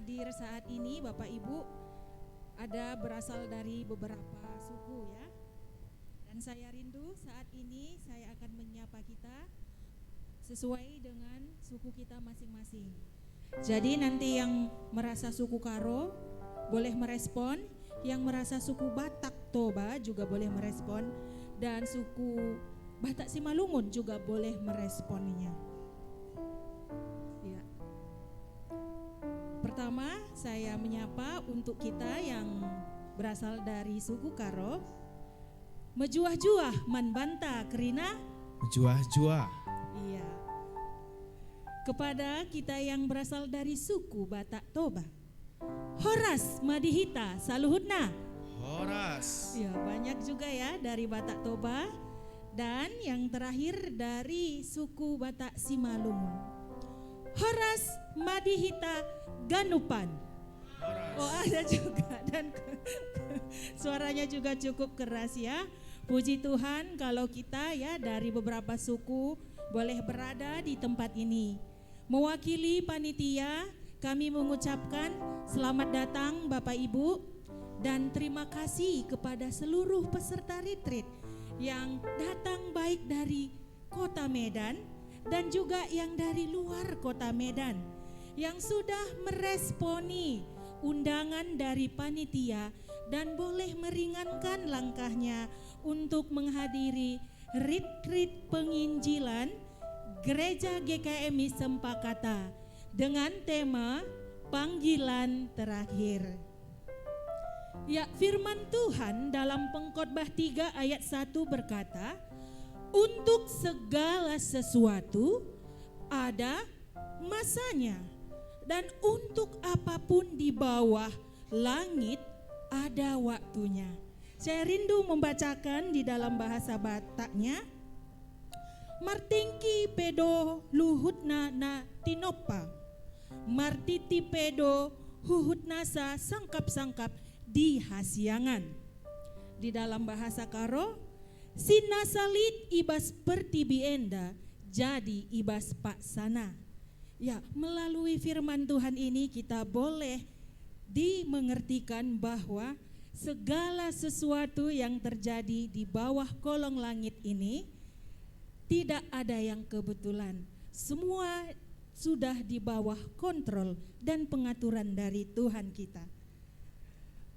hadir saat ini Bapak Ibu ada berasal dari beberapa suku ya. Dan saya rindu saat ini saya akan menyapa kita sesuai dengan suku kita masing-masing. Jadi nanti yang merasa suku Karo boleh merespon, yang merasa suku Batak Toba juga boleh merespon, dan suku Batak Simalungun juga boleh meresponnya. Ya. Pertama saya menyapa untuk kita yang berasal dari suku Karo. Mejuah-juah manbanta kerina. Mejuah-juah. Iya. Kepada kita yang berasal dari suku Batak Toba. Horas madihita saluhutna. Horas. Ya, banyak juga ya dari Batak Toba. Dan yang terakhir dari suku Batak Simalungun. Horas madihita ganupan. Horas. Oh, ada juga dan suaranya juga cukup keras ya. Puji Tuhan kalau kita ya dari beberapa suku boleh berada di tempat ini. Mewakili panitia kami mengucapkan selamat datang Bapak Ibu dan terima kasih kepada seluruh peserta retreat yang datang baik dari kota Medan dan juga yang dari luar kota Medan yang sudah meresponi undangan dari panitia dan boleh meringankan langkahnya untuk menghadiri retreat penginjilan Gereja GKMI Sempakata dengan tema panggilan terakhir. Ya, firman Tuhan dalam Pengkhotbah 3 ayat 1 berkata, untuk segala sesuatu ada masanya dan untuk apapun di bawah langit ada waktunya. Saya rindu membacakan di dalam bahasa Bataknya. Martingki pedo luhutna na tinopa. Martiti pedo huhutnasa sangkap-sangkap di hasiangan. Di dalam bahasa Karo, sinasalit ibas pertibienda jadi ibas paksana. Ya, melalui firman Tuhan ini kita boleh dimengertikan bahwa segala sesuatu yang terjadi di bawah kolong langit ini tidak ada yang kebetulan. Semua sudah di bawah kontrol dan pengaturan dari Tuhan kita.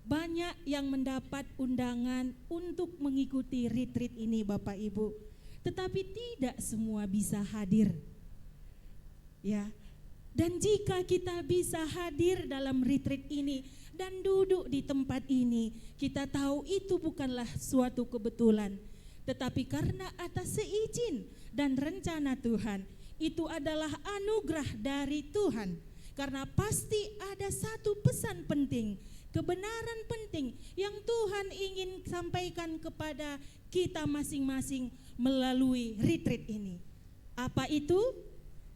Banyak yang mendapat undangan untuk mengikuti retreat ini Bapak Ibu, tetapi tidak semua bisa hadir. Ya. Dan jika kita bisa hadir dalam retreat ini dan duduk di tempat ini, kita tahu itu bukanlah suatu kebetulan, tetapi karena atas seizin dan rencana Tuhan, itu adalah anugerah dari Tuhan. Karena pasti ada satu pesan penting, kebenaran penting yang Tuhan ingin sampaikan kepada kita masing-masing melalui retreat ini. Apa itu?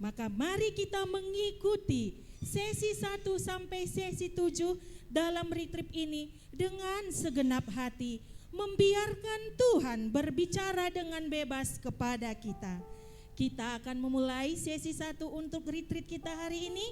Maka mari kita mengikuti sesi 1 sampai sesi 7 dalam retreat ini dengan segenap hati, membiarkan Tuhan berbicara dengan bebas kepada kita. Kita akan memulai sesi 1 untuk retreat kita hari ini.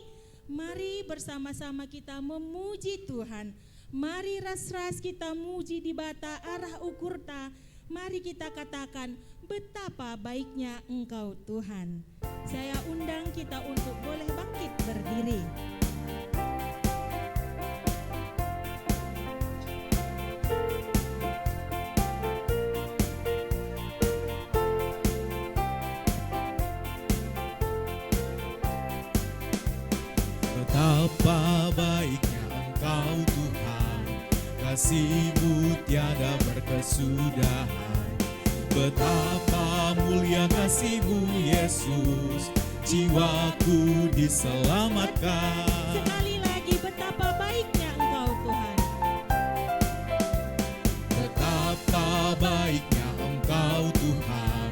Mari bersama-sama kita memuji Tuhan. Mari ras-ras kita muji di bata arah ukurta. Mari kita katakan betapa baiknya Engkau Tuhan. Saya undang kita untuk boleh bangkit berdiri. Betapa baiknya Engkau Tuhan, kasih-Mu tiada berkesudahan. Betapa mulia kasih-Mu Yesus, jiwaku diselamatkan. Sekali lagi betapa baiknya Engkau Tuhan. Betapa baiknya Engkau Tuhan,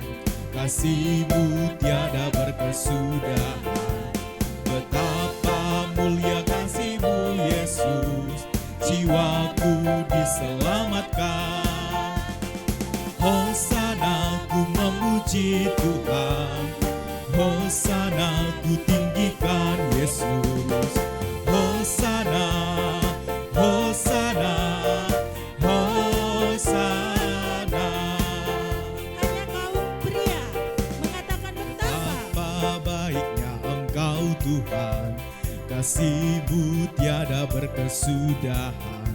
kasih-Mu tiada berkesudahan. Betapa mulia kasih-Mu Yesus, jiwaku diselamatkan. Hosana ku memuji Tuhan, Hosana ku tinggikan Yesus, Hosana kasih-Mu tiada berkesudahan.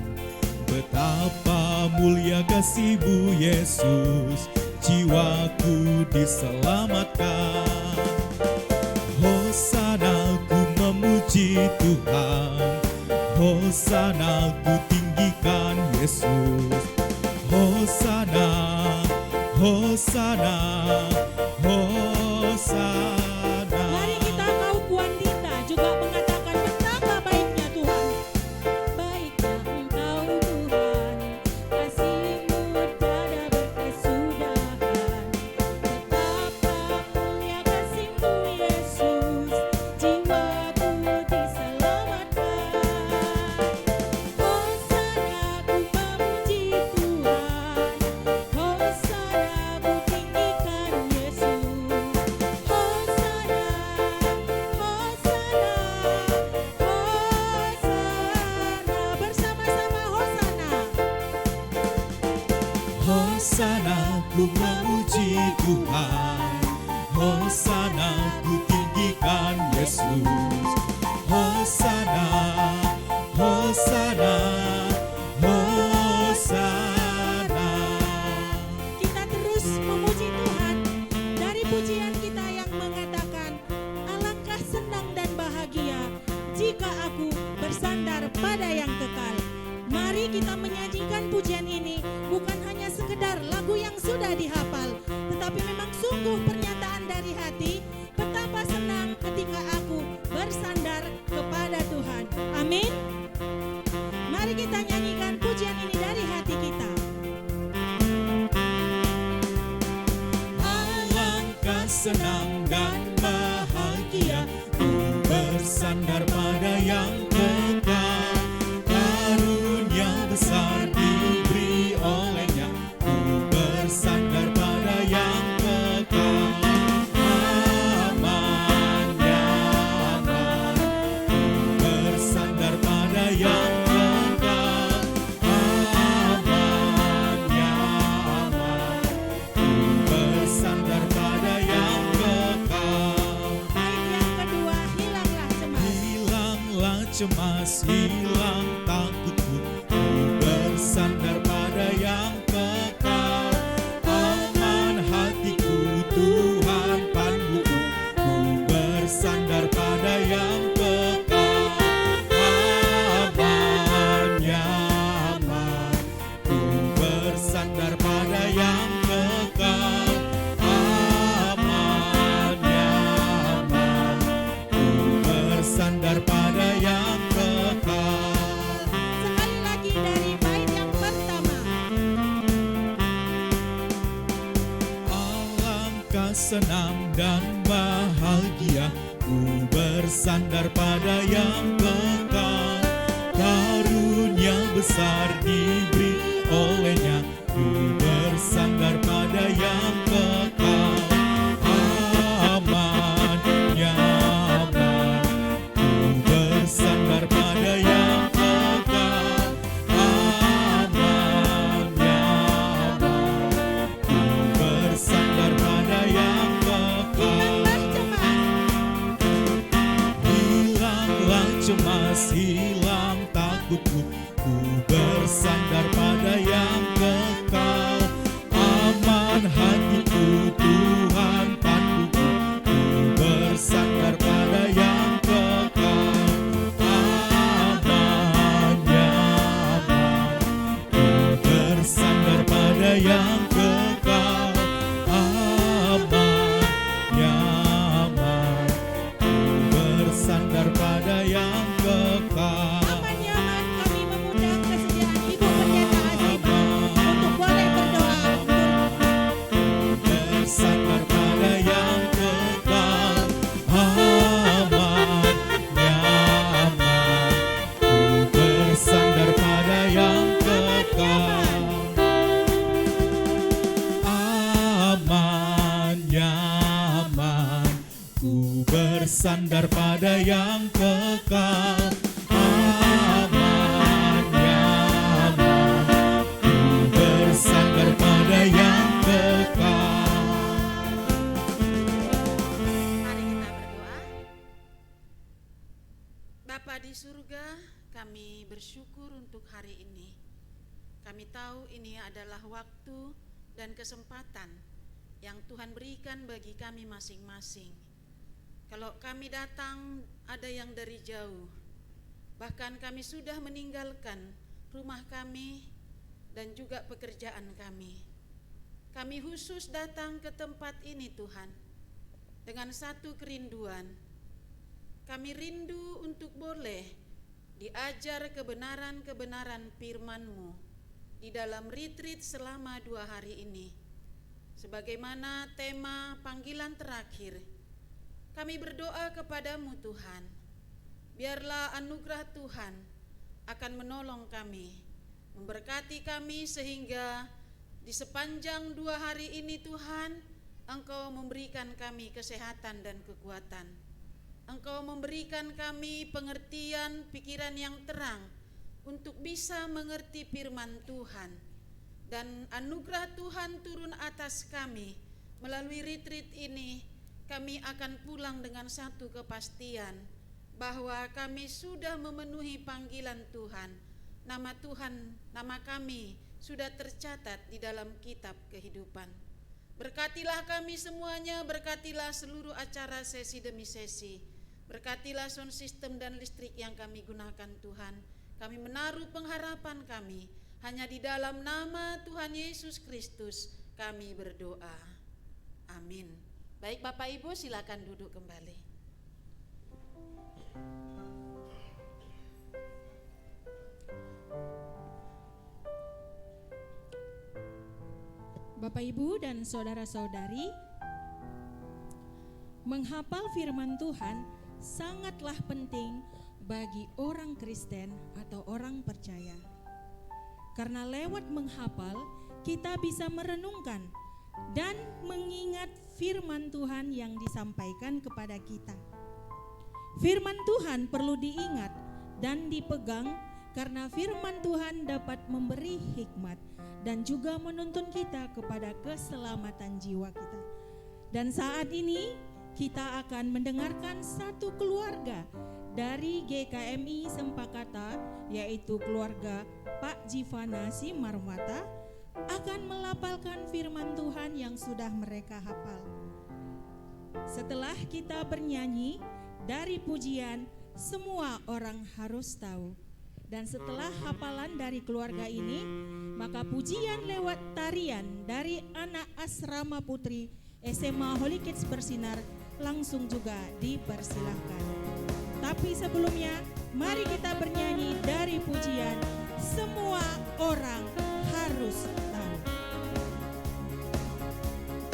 Betapa mulia kasih-Mu Yesus, jiwaku diselamatkan. Hosana ku memuji Tuhan, Hosana ku tinggikan Yesus. Hosana, Hosana, Hosana. Mari kita kaum wanita juga mengatakan betapa baiknya Tuhan. Baiknya Engkau Tuhan, kasih-Mu tiada berkesudahan. Betapa mulia kasih-Mu Yesus, jiwaku diselamatkan. Hosana ku memuji Tuhan, Hosana ku tinggikan Yesus. Hosana, Hosana, Hosana, bersama-sama Hosana. Hosana ku memuji Tuhan, Hosana ku tinggikan Yesus. Hosana, Hosana, Hosana. Kita terus memuji Tuhan dari pujian kita yang mengatakan, alangkah senang dan bahagia jika aku bersandar pada yang kekal. Mari kita menyajikan pujian ini bukan hanya sekedar lagu yang sudah dihafal, tetapi memang sungguh pernyataan dari hati. Betapa senang ketika aku bersandar kepada Tuhan. Amin. Mari kita nyanyikan pujian ini dari hati kita. Alangkah senang dan bahagia ku bersandar pada yang kekal. Karunia besar diberi olehnya, ku bersandar pada yang kekal. Aman, nyaman, ku bersandar pada yang kekal. Aman, nyaman, ku bersandar pada yang kekal. Bait yang kedua, hilanglah cemas. Hilanglah cemas, hilang takutku, ku bersandar pada yang kekal. Aman hatiku, Tuhan panduku, ku bersandar pada yang kekal. Aman, nyaman, ku bersandar pada yang kekal. Aman, nyaman, ku bersandar pada yang kekal. Sekali lagi dari bait yang pertama. Alangkah senang dan bahagia ku bersandar pada yang kekal. Karunia besar diberi olehnya, ku bersandar pada yang kekal. Aman, nyaman, ku bersandar pada yang kekal. Aman, nyaman, ku bersandar pada yang kekal. Hilanglah cemas. Hilanglah cemas, hilang takutku, ku bersandar pada yang kekal. Aman hatiku, Tuhan panduku, ku bersandar pada yang kekal. Aman, nyaman, ku bersandar pada yang kekal. Aman, nyaman, ku bersandar pada yang kekal. Aman nyaman, kami mengundang kesediaan Ibu Pendeta Azima untuk boleh berdoa untuk Bersandar pada yang kekal. Aman, nyaman, ku bersandar pada yang kekal. Aman, nyaman, ku bersandar pada yang kekal. Aman, nyaman, ku bersandar pada yang kekal. Mari kita berdoa. Bapa Bapa di surga, kami bersyukur untuk hari ini. Kami tahu ini adalah waktu dan kesempatan yang Tuhan berikan bagi kami masing-masing. Kalau kami datang, ada yang dari jauh, bahkan kami sudah meninggalkan rumah kami dan juga pekerjaan kami. Kami khusus datang ke tempat ini Tuhan, dengan satu kerinduan. Kami rindu untuk boleh diajar kebenaran-kebenaran firman-Mu di dalam retreat selama 2 hari ini. Sebagaimana tema panggilan terakhir, kami berdoa kepadamu Tuhan, biarlah anugerah Tuhan akan menolong kami, memberkati kami sehingga di sepanjang 2 hari ini Tuhan, Engkau memberikan kami kesehatan dan kekuatan. Engkau memberikan kami pengertian pikiran yang terang untuk bisa mengerti firman Tuhan. Dan anugerah Tuhan turun atas kami. Melalui retreat ini kami akan pulang dengan satu kepastian bahwa kami sudah memenuhi panggilan Tuhan. Nama Tuhan, nama kami sudah tercatat di dalam kitab kehidupan. Berkatilah kami semuanya, berkatilah seluruh acara sesi demi sesi. Berkatilah sound system dan listrik yang kami gunakan Tuhan. Kami menaruh pengharapan kami hanya di dalam nama Tuhan Yesus Kristus kami berdoa. Amin. Baik Bapak Ibu, silakan duduk kembali. Bapak Ibu dan saudara-saudari, menghafal firman Tuhan sangatlah penting bagi orang Kristen atau orang percaya. Karena lewat menghafal kita bisa merenungkan dan mengingat firman Tuhan yang disampaikan kepada kita. Firman Tuhan perlu diingat dan dipegang karena firman Tuhan dapat memberi hikmat dan juga menuntun kita kepada keselamatan jiwa kita. Dan saat ini kita akan mendengarkan satu keluarga dari GKMI Sempakata, yaitu keluarga Pak Jivana Simarwata, akan melapalkan firman Tuhan yang sudah mereka hafal. Setelah kita bernyanyi dari pujian Semua Orang Harus Tahu, dan setelah hafalan dari keluarga ini, maka pujian lewat tarian dari anak asrama putri SMA Holy Kids Bersinar langsung juga dipersilahkan. Tapi sebelumnya, mari kita bernyanyi dari pujian Semua Orang Harus Tahu. Semua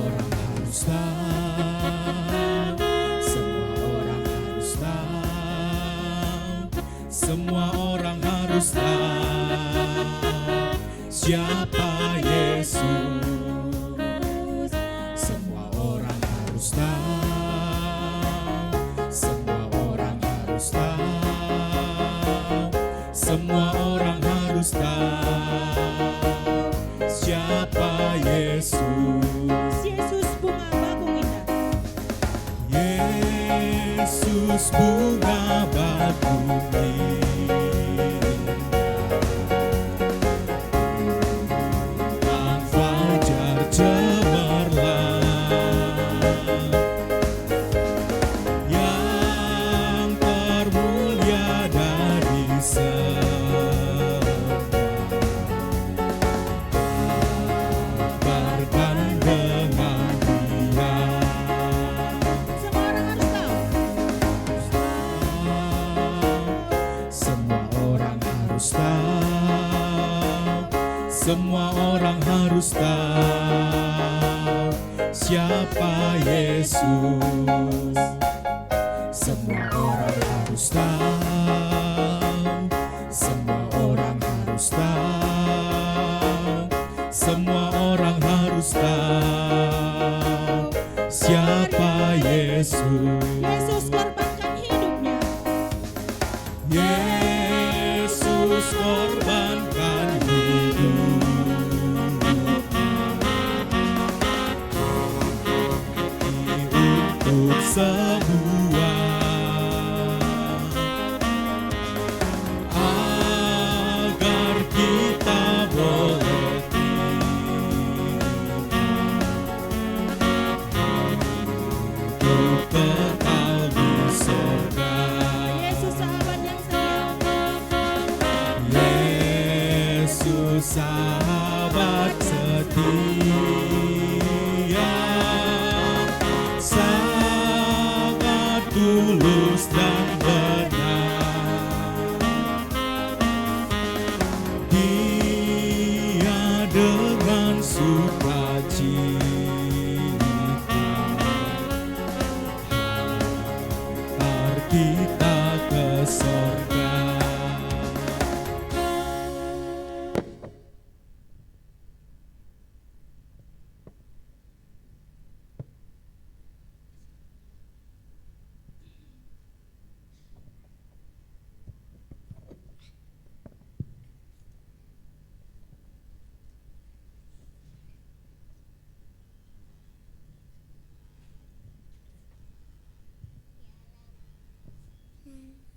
orang harus tahu, semua orang harus tahu, semua orang harus tahu siapa Yesus. Semua orang harus tahu, semua orang harus tahu, semua orang harus tahu siapa Yesus. Yesus bunga bakung indah. Yesus bunga bakung indah, fajar cemerlang, yang termulia dari semua, kabarkan dengan dia. Semua orang harus tahu. Semua orang harus tahu siapa Yesus. Semua orang harus tahu, semua orang harus tahu, semua orang harus tahu siapa Yesus. Yesus korbankan hidupnya. Yesus korban sahabat setia, sangat tulus dan benar. Dia dengan sukacita hantar kita ke sorga.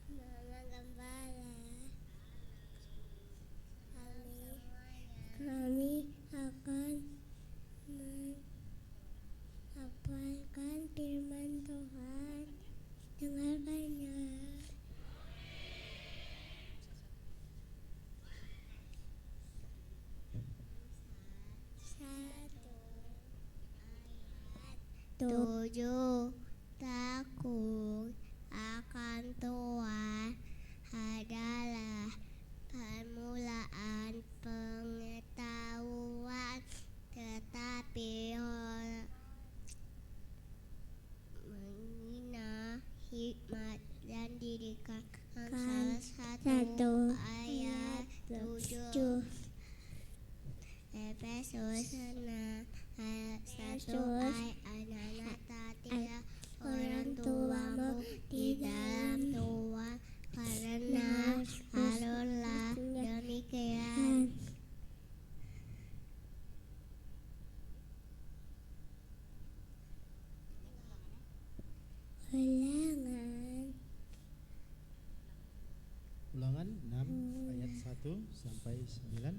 Mama Gembala, kami akan menghafalkan firman Tuhan. Dengarkannya. Tujuh, takut akan Tuhan adalah permulaan pengetahuan, tetapi menghina hikmat dan didikan. Salah satu ayat 7 Efesus 6 ayat 1 anak-anak taatilah orang tuamu di dalam Tuhan, karena haruslah demikian. Ulangan 6 ayat 1 sampai 9.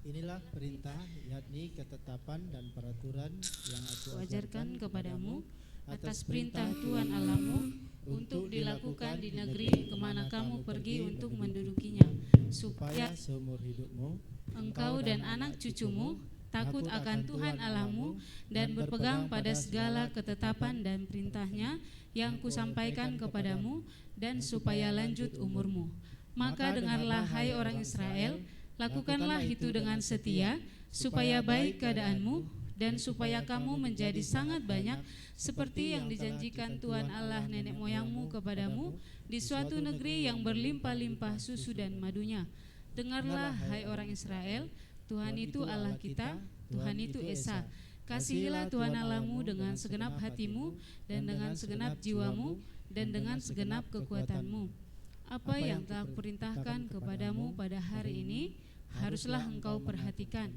Inilah perintah, yakni ketetapan dan peraturan yang aku ajarkan kepadamu atas perintah Tuhan Allahmu untuk dilakukan di negeri kemana kamu pergi untuk mendudukinya, supaya seumur hidupmu engkau dan anak cucumu takut akan Tuhan Allahmu dan berpegang pada segala ketetapan dan perintahnya yang kusampaikan kepadamu, dan supaya lanjut umurmu. Maka dengarlah, hai orang Israel, lakukanlah itu dengan setia, supaya baik keadaanmu, dan supaya kamu menjadi sangat banyak, seperti yang dijanjikan Tuhan Allah nenek moyangmu kepadamu, di suatu negeri yang berlimpah-limpah susu dan madunya. Dengarlah, hai orang Israel, Tuhan itu Allah kita, Tuhan itu Esa. Kasihilah Tuhan Allahmu dengan segenap hatimu, dan dengan segenap jiwamu, dan dengan segenap kekuatanmu. Apa yang telah kuperintahkan kepadamu pada hari ini, haruslah engkau perhatikan.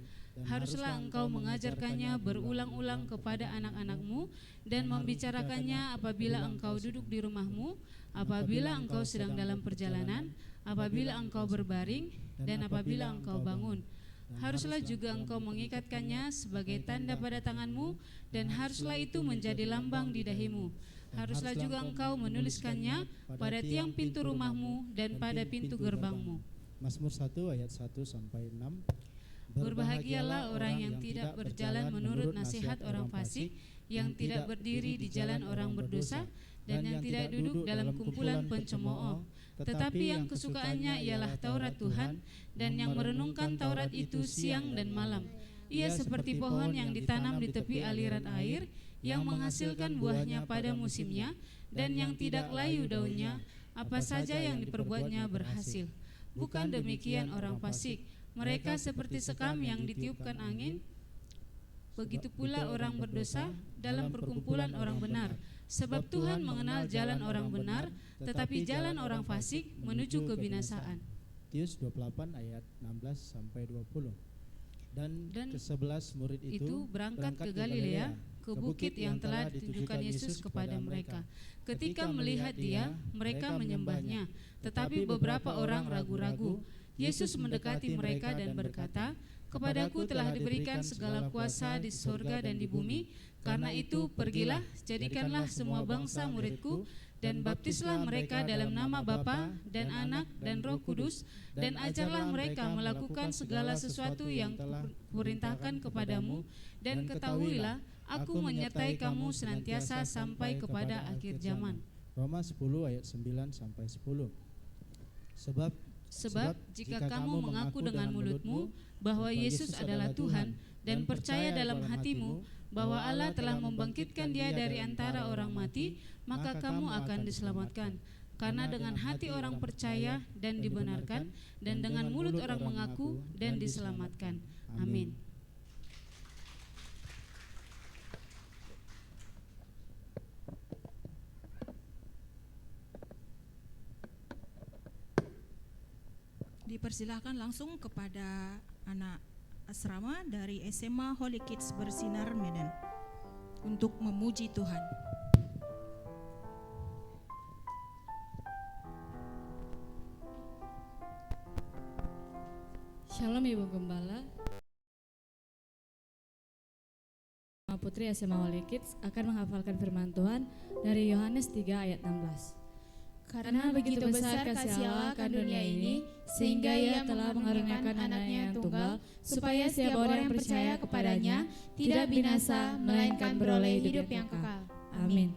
Haruslah engkau mengajarkannya berulang-ulang kepada anak-anakmu, dan membicarakannya apabila engkau duduk di rumahmu, apabila engkau sedang dalam perjalanan, apabila engkau berbaring, dan apabila engkau bangun. Haruslah juga engkau mengikatkannya sebagai tanda pada tanganmu, dan haruslah itu menjadi lambang di dahimu. Haruslah juga engkau menuliskannya pada tiang pintu rumahmu dan pada pintu gerbangmu. Mazmur 1 ayat 1 sampai 6. Berbahagialah orang yang tidak berjalan menurut nasihat orang fasik, yang tidak berdiri di jalan orang berdosa, dan yang tidak duduk dalam kumpulan pencemooh. Tetapi yang kesukaannya ialah Taurat Tuhan, dan yang merenungkan Taurat itu siang dan malam. Ia seperti pohon yang ditanam di tepi aliran air, yang menghasilkan buahnya pada musimnya, dan yang tidak layu daunnya. Apa saja yang diperbuatnya berhasil. Bukan demikian orang fasik, mereka seperti sekam yang ditiupkan angin. Begitu pula orang berdosa dalam perkumpulan orang benar. Sebab Tuhan mengenal jalan orang benar, tetapi jalan orang fasik menuju kebinasaan. Matius 28 ayat 16 sampai 20. Dan ke-11 murid itu berangkat ke Galilea, ke bukit yang telah ditunjukkan Yesus kepada mereka. Ketika melihat Dia, mereka menyembahnya, tetapi beberapa orang ragu-ragu. Yesus mendekati mereka dan berkata, "Kepadaku telah diberikan segala kuasa di surga dan di bumi. Karena itu pergilah, jadikanlah semua bangsa muridku, dan baptislah mereka dalam nama Bapa dan Anak dan Roh Kudus, dan ajarlah mereka melakukan segala sesuatu yang kuperintahkan kepadamu, dan ketahuilah, aku menyertai kamu senantiasa sampai kepada akhir zaman. Roma 10 ayat 9 sampai 10. Sebab jika kamu mengaku dengan mulutmu bahwa Yesus adalah Tuhan, dan percaya dalam hatimu bahwa Allah telah membangkitkan Dia dari antara orang mati, maka kamu akan diselamatkan. Karena dengan hati orang percaya dan dibenarkan, dan dengan mulut orang mengaku dan diselamatkan. Amin. Dipersilahkan langsung kepada anak asrama dari SMA Holy Kids Bersinar Medan untuk memuji Tuhan. Shalom Ibu Gembala. Putri SMA Holy Kids akan menghafalkan firman Tuhan dari Yohanes 3 ayat 16. Karena begitu besar kasih Allah akan dunia ini, sehingga Ia telah mengaruniakan anaknya yang tunggal, supaya setiap orang yang percaya kepadanya tidak binasa, melainkan beroleh hidup yang kekal. Amin.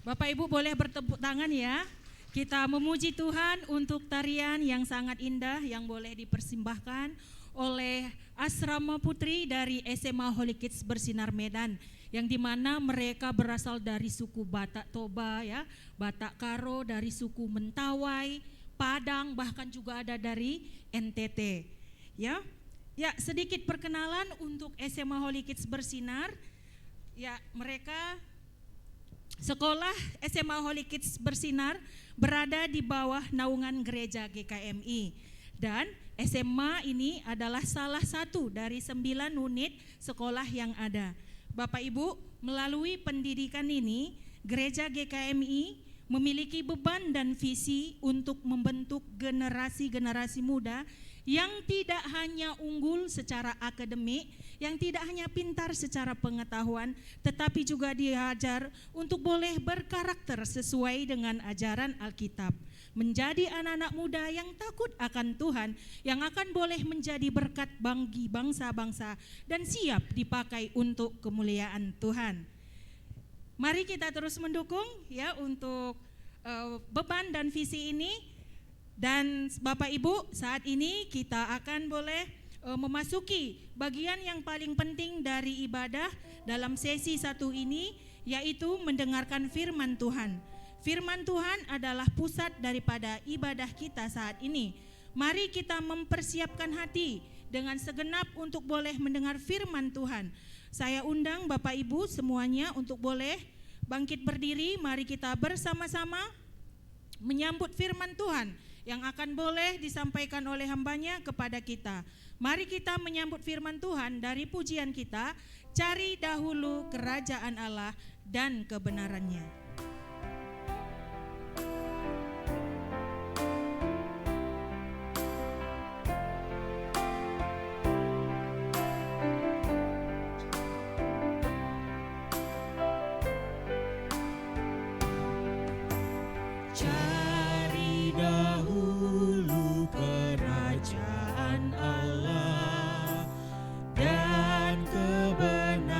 Bapak Ibu boleh bertepuk tangan ya. Kita memuji Tuhan untuk tarian yang sangat indah yang boleh dipersembahkan oleh Asrama Putri dari SMA Holy Kids Bersinar Medan, yang dimana mereka berasal dari suku Batak Toba ya, Batak Karo, dari suku Mentawai, Padang, bahkan juga ada dari NTT. Ya, sedikit perkenalan untuk SMA Holy Kids Bersinar. Ya, mereka sekolah SMA Holy Kids Bersinar berada di bawah naungan gereja GKMI, dan SMA ini adalah salah satu dari 9 unit sekolah yang ada. Bapak Ibu, melalui pendidikan ini gereja GKMI memiliki beban dan visi untuk membentuk generasi-generasi muda yang tidak hanya unggul secara akademik, yang tidak hanya pintar secara pengetahuan, tetapi juga diajar untuk boleh berkarakter sesuai dengan ajaran Alkitab. Menjadi anak-anak muda yang takut akan Tuhan, yang akan boleh menjadi berkat bagi bangsa-bangsa dan siap dipakai untuk kemuliaan Tuhan. Mari kita terus mendukung ya untuk beban dan visi ini. Dan Bapak Ibu, saat ini kita akan boleh memasuki bagian yang paling penting dari ibadah dalam sesi 1 ini, yaitu mendengarkan firman Tuhan. Firman Tuhan adalah pusat daripada ibadah kita saat ini. Mari kita mempersiapkan hati dengan segenap untuk boleh mendengar firman Tuhan. Saya undang Bapak Ibu semuanya untuk boleh bangkit berdiri. Mari kita bersama-sama menyambut firman Tuhan yang akan boleh disampaikan oleh hambanya kepada kita. Mari kita menyambut firman Tuhan dari pujian kita, cari dahulu kerajaan Allah dan kebenarannya. Cari dahulu kerajaan Allah dan kebenarannya,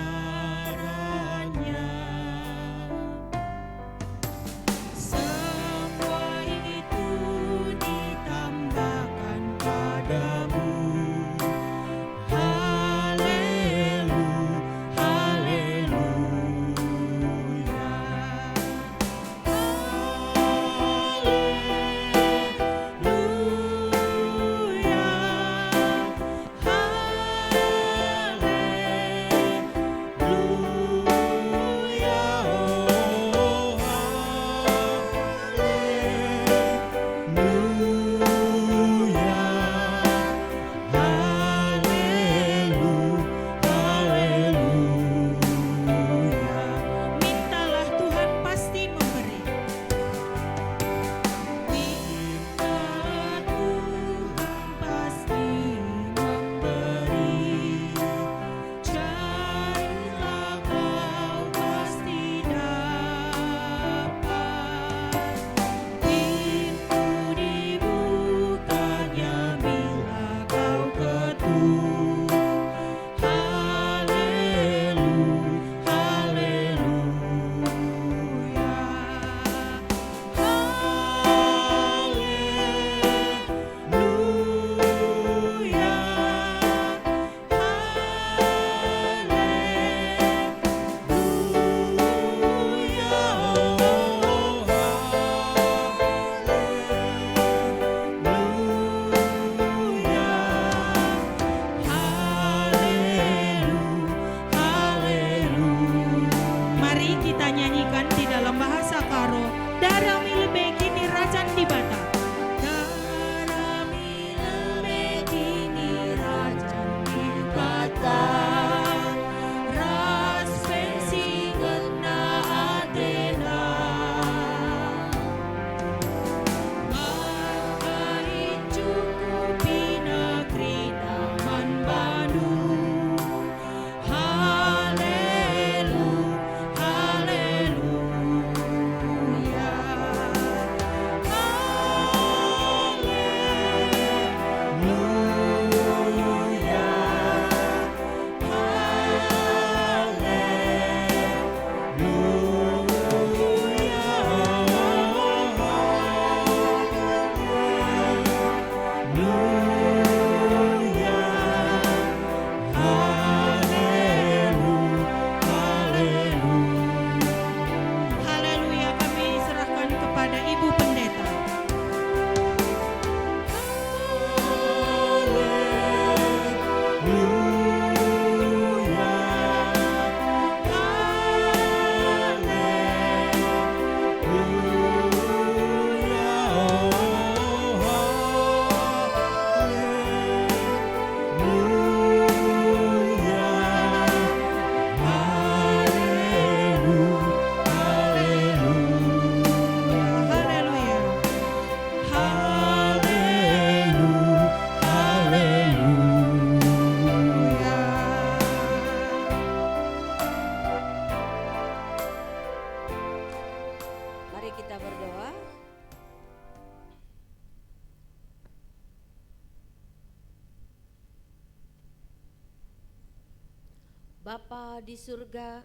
Bapa di surga,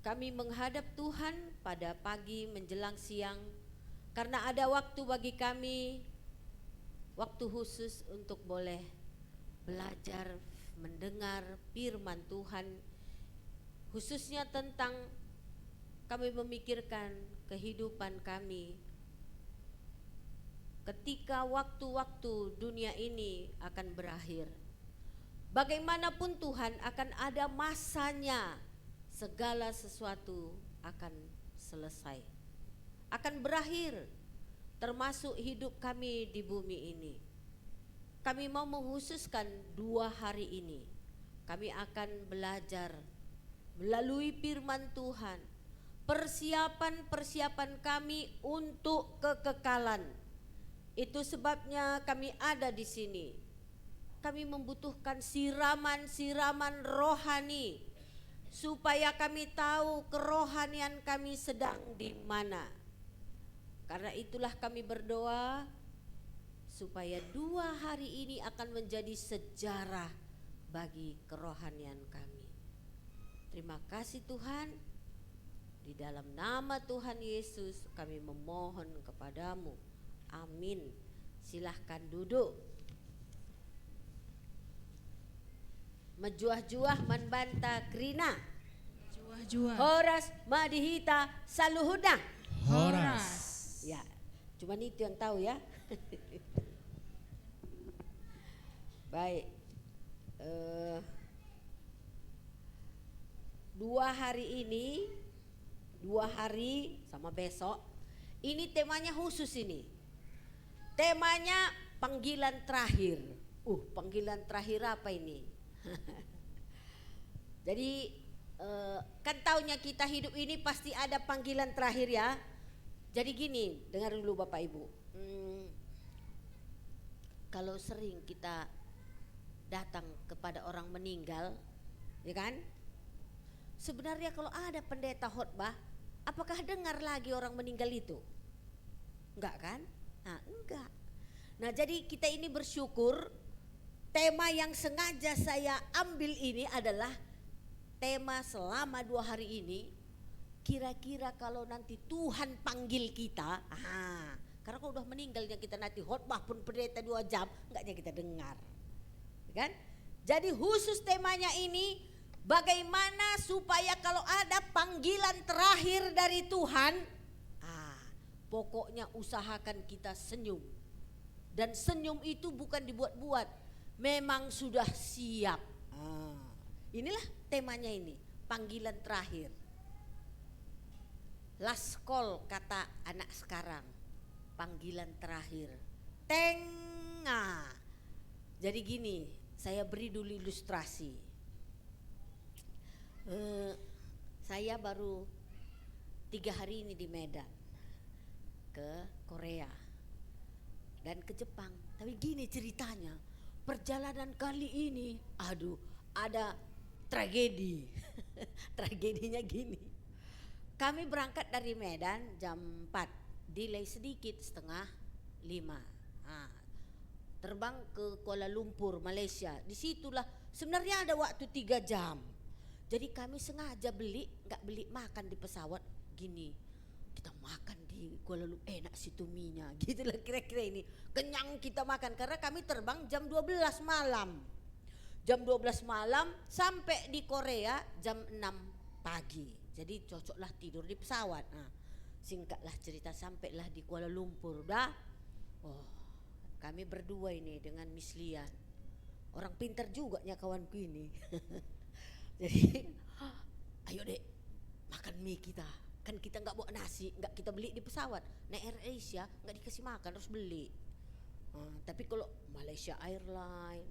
kami menghadap Tuhan pada pagi menjelang siang karena ada waktu bagi kami, waktu khusus untuk boleh belajar mendengar firman Tuhan, khususnya tentang kami memikirkan kehidupan kami ketika waktu-waktu dunia ini akan berakhir. Bagaimanapun Tuhan akan ada masanya, segala sesuatu akan selesai, akan berakhir, termasuk hidup kami di bumi ini. Kami mau menghususkan 2 hari ini, kami akan belajar melalui firman Tuhan, persiapan kami untuk kekekalan. Itu sebabnya kami ada di sini. Kami membutuhkan siraman-siraman rohani supaya kami tahu kerohanian kami sedang di mana. Karena itulah kami berdoa supaya 2 hari ini akan menjadi sejarah bagi kerohanian kami. Terima kasih Tuhan. Di dalam nama Tuhan Yesus kami memohon kepadamu. Amin. Silahkan duduk. Mejuah-juah membanta krina. Juah-juah. Horas madihita saluhuna. Horas. Ya, cuman itu yang tahu ya. Baik. 2 hari ini, 2 hari sama besok, ini temanya khusus ini. Temanya panggilan terakhir. Panggilan terakhir apa ini? Jadi kan taunya kita hidup ini pasti ada panggilan terakhir ya. Jadi gini, dengar dulu Bapak Ibu. Kalau sering kita datang kepada orang meninggal, ya kan? Sebenarnya kalau ada pendeta khotbah, apakah dengar lagi orang meninggal itu? Enggak kan? Nah, enggak. Nah, jadi kita ini bersyukur. Tema yang sengaja saya ambil ini adalah tema selama 2 hari ini. Kira-kira kalau nanti Tuhan panggil kita, karena kalau udah meninggal yang kita nanti khotbah pun pendeta 2 jam, enggaknya kita dengar, kan? Jadi khusus temanya ini, bagaimana supaya kalau ada panggilan terakhir dari Tuhan, pokoknya usahakan kita senyum. Dan senyum itu bukan dibuat-buat, memang sudah siap. Inilah temanya ini, panggilan terakhir. Last call kata anak sekarang, panggilan terakhir. Jadi gini, saya beri dulu ilustrasi. Saya baru 3 hari ini di Medan, ke Korea dan ke Jepang. Tapi gini ceritanya, perjalanan kali ini ada tragedi. Tragedinya gini, kami berangkat dari Medan jam 4, delay sedikit setengah 5. Terbang ke Kuala Lumpur, Malaysia. Disitulah sebenarnya ada waktu 3 jam. Jadi kami sengaja nggak beli makan di pesawat gini. Kita makan di Kuala Lumpur, enak situ mie-nya, gitu lah kira-kira ini. Kenyang kita makan karena kami terbang jam 12 malam. Jam 12 malam sampai di Korea jam 6 pagi. Jadi cocoklah tidur di pesawat. Singkatlah cerita, sampailah di Kuala Lumpur. Kami berdua ini dengan Miss Lian. Orang pintar juga nya kawanku ini. Jadi, ayo dek, makan mie kita. Kan kita nggak bawa nasi, nggak kita beli di pesawat. Naik Air Asia nggak dikasih makan, harus beli. Tapi kalau Malaysia Airline,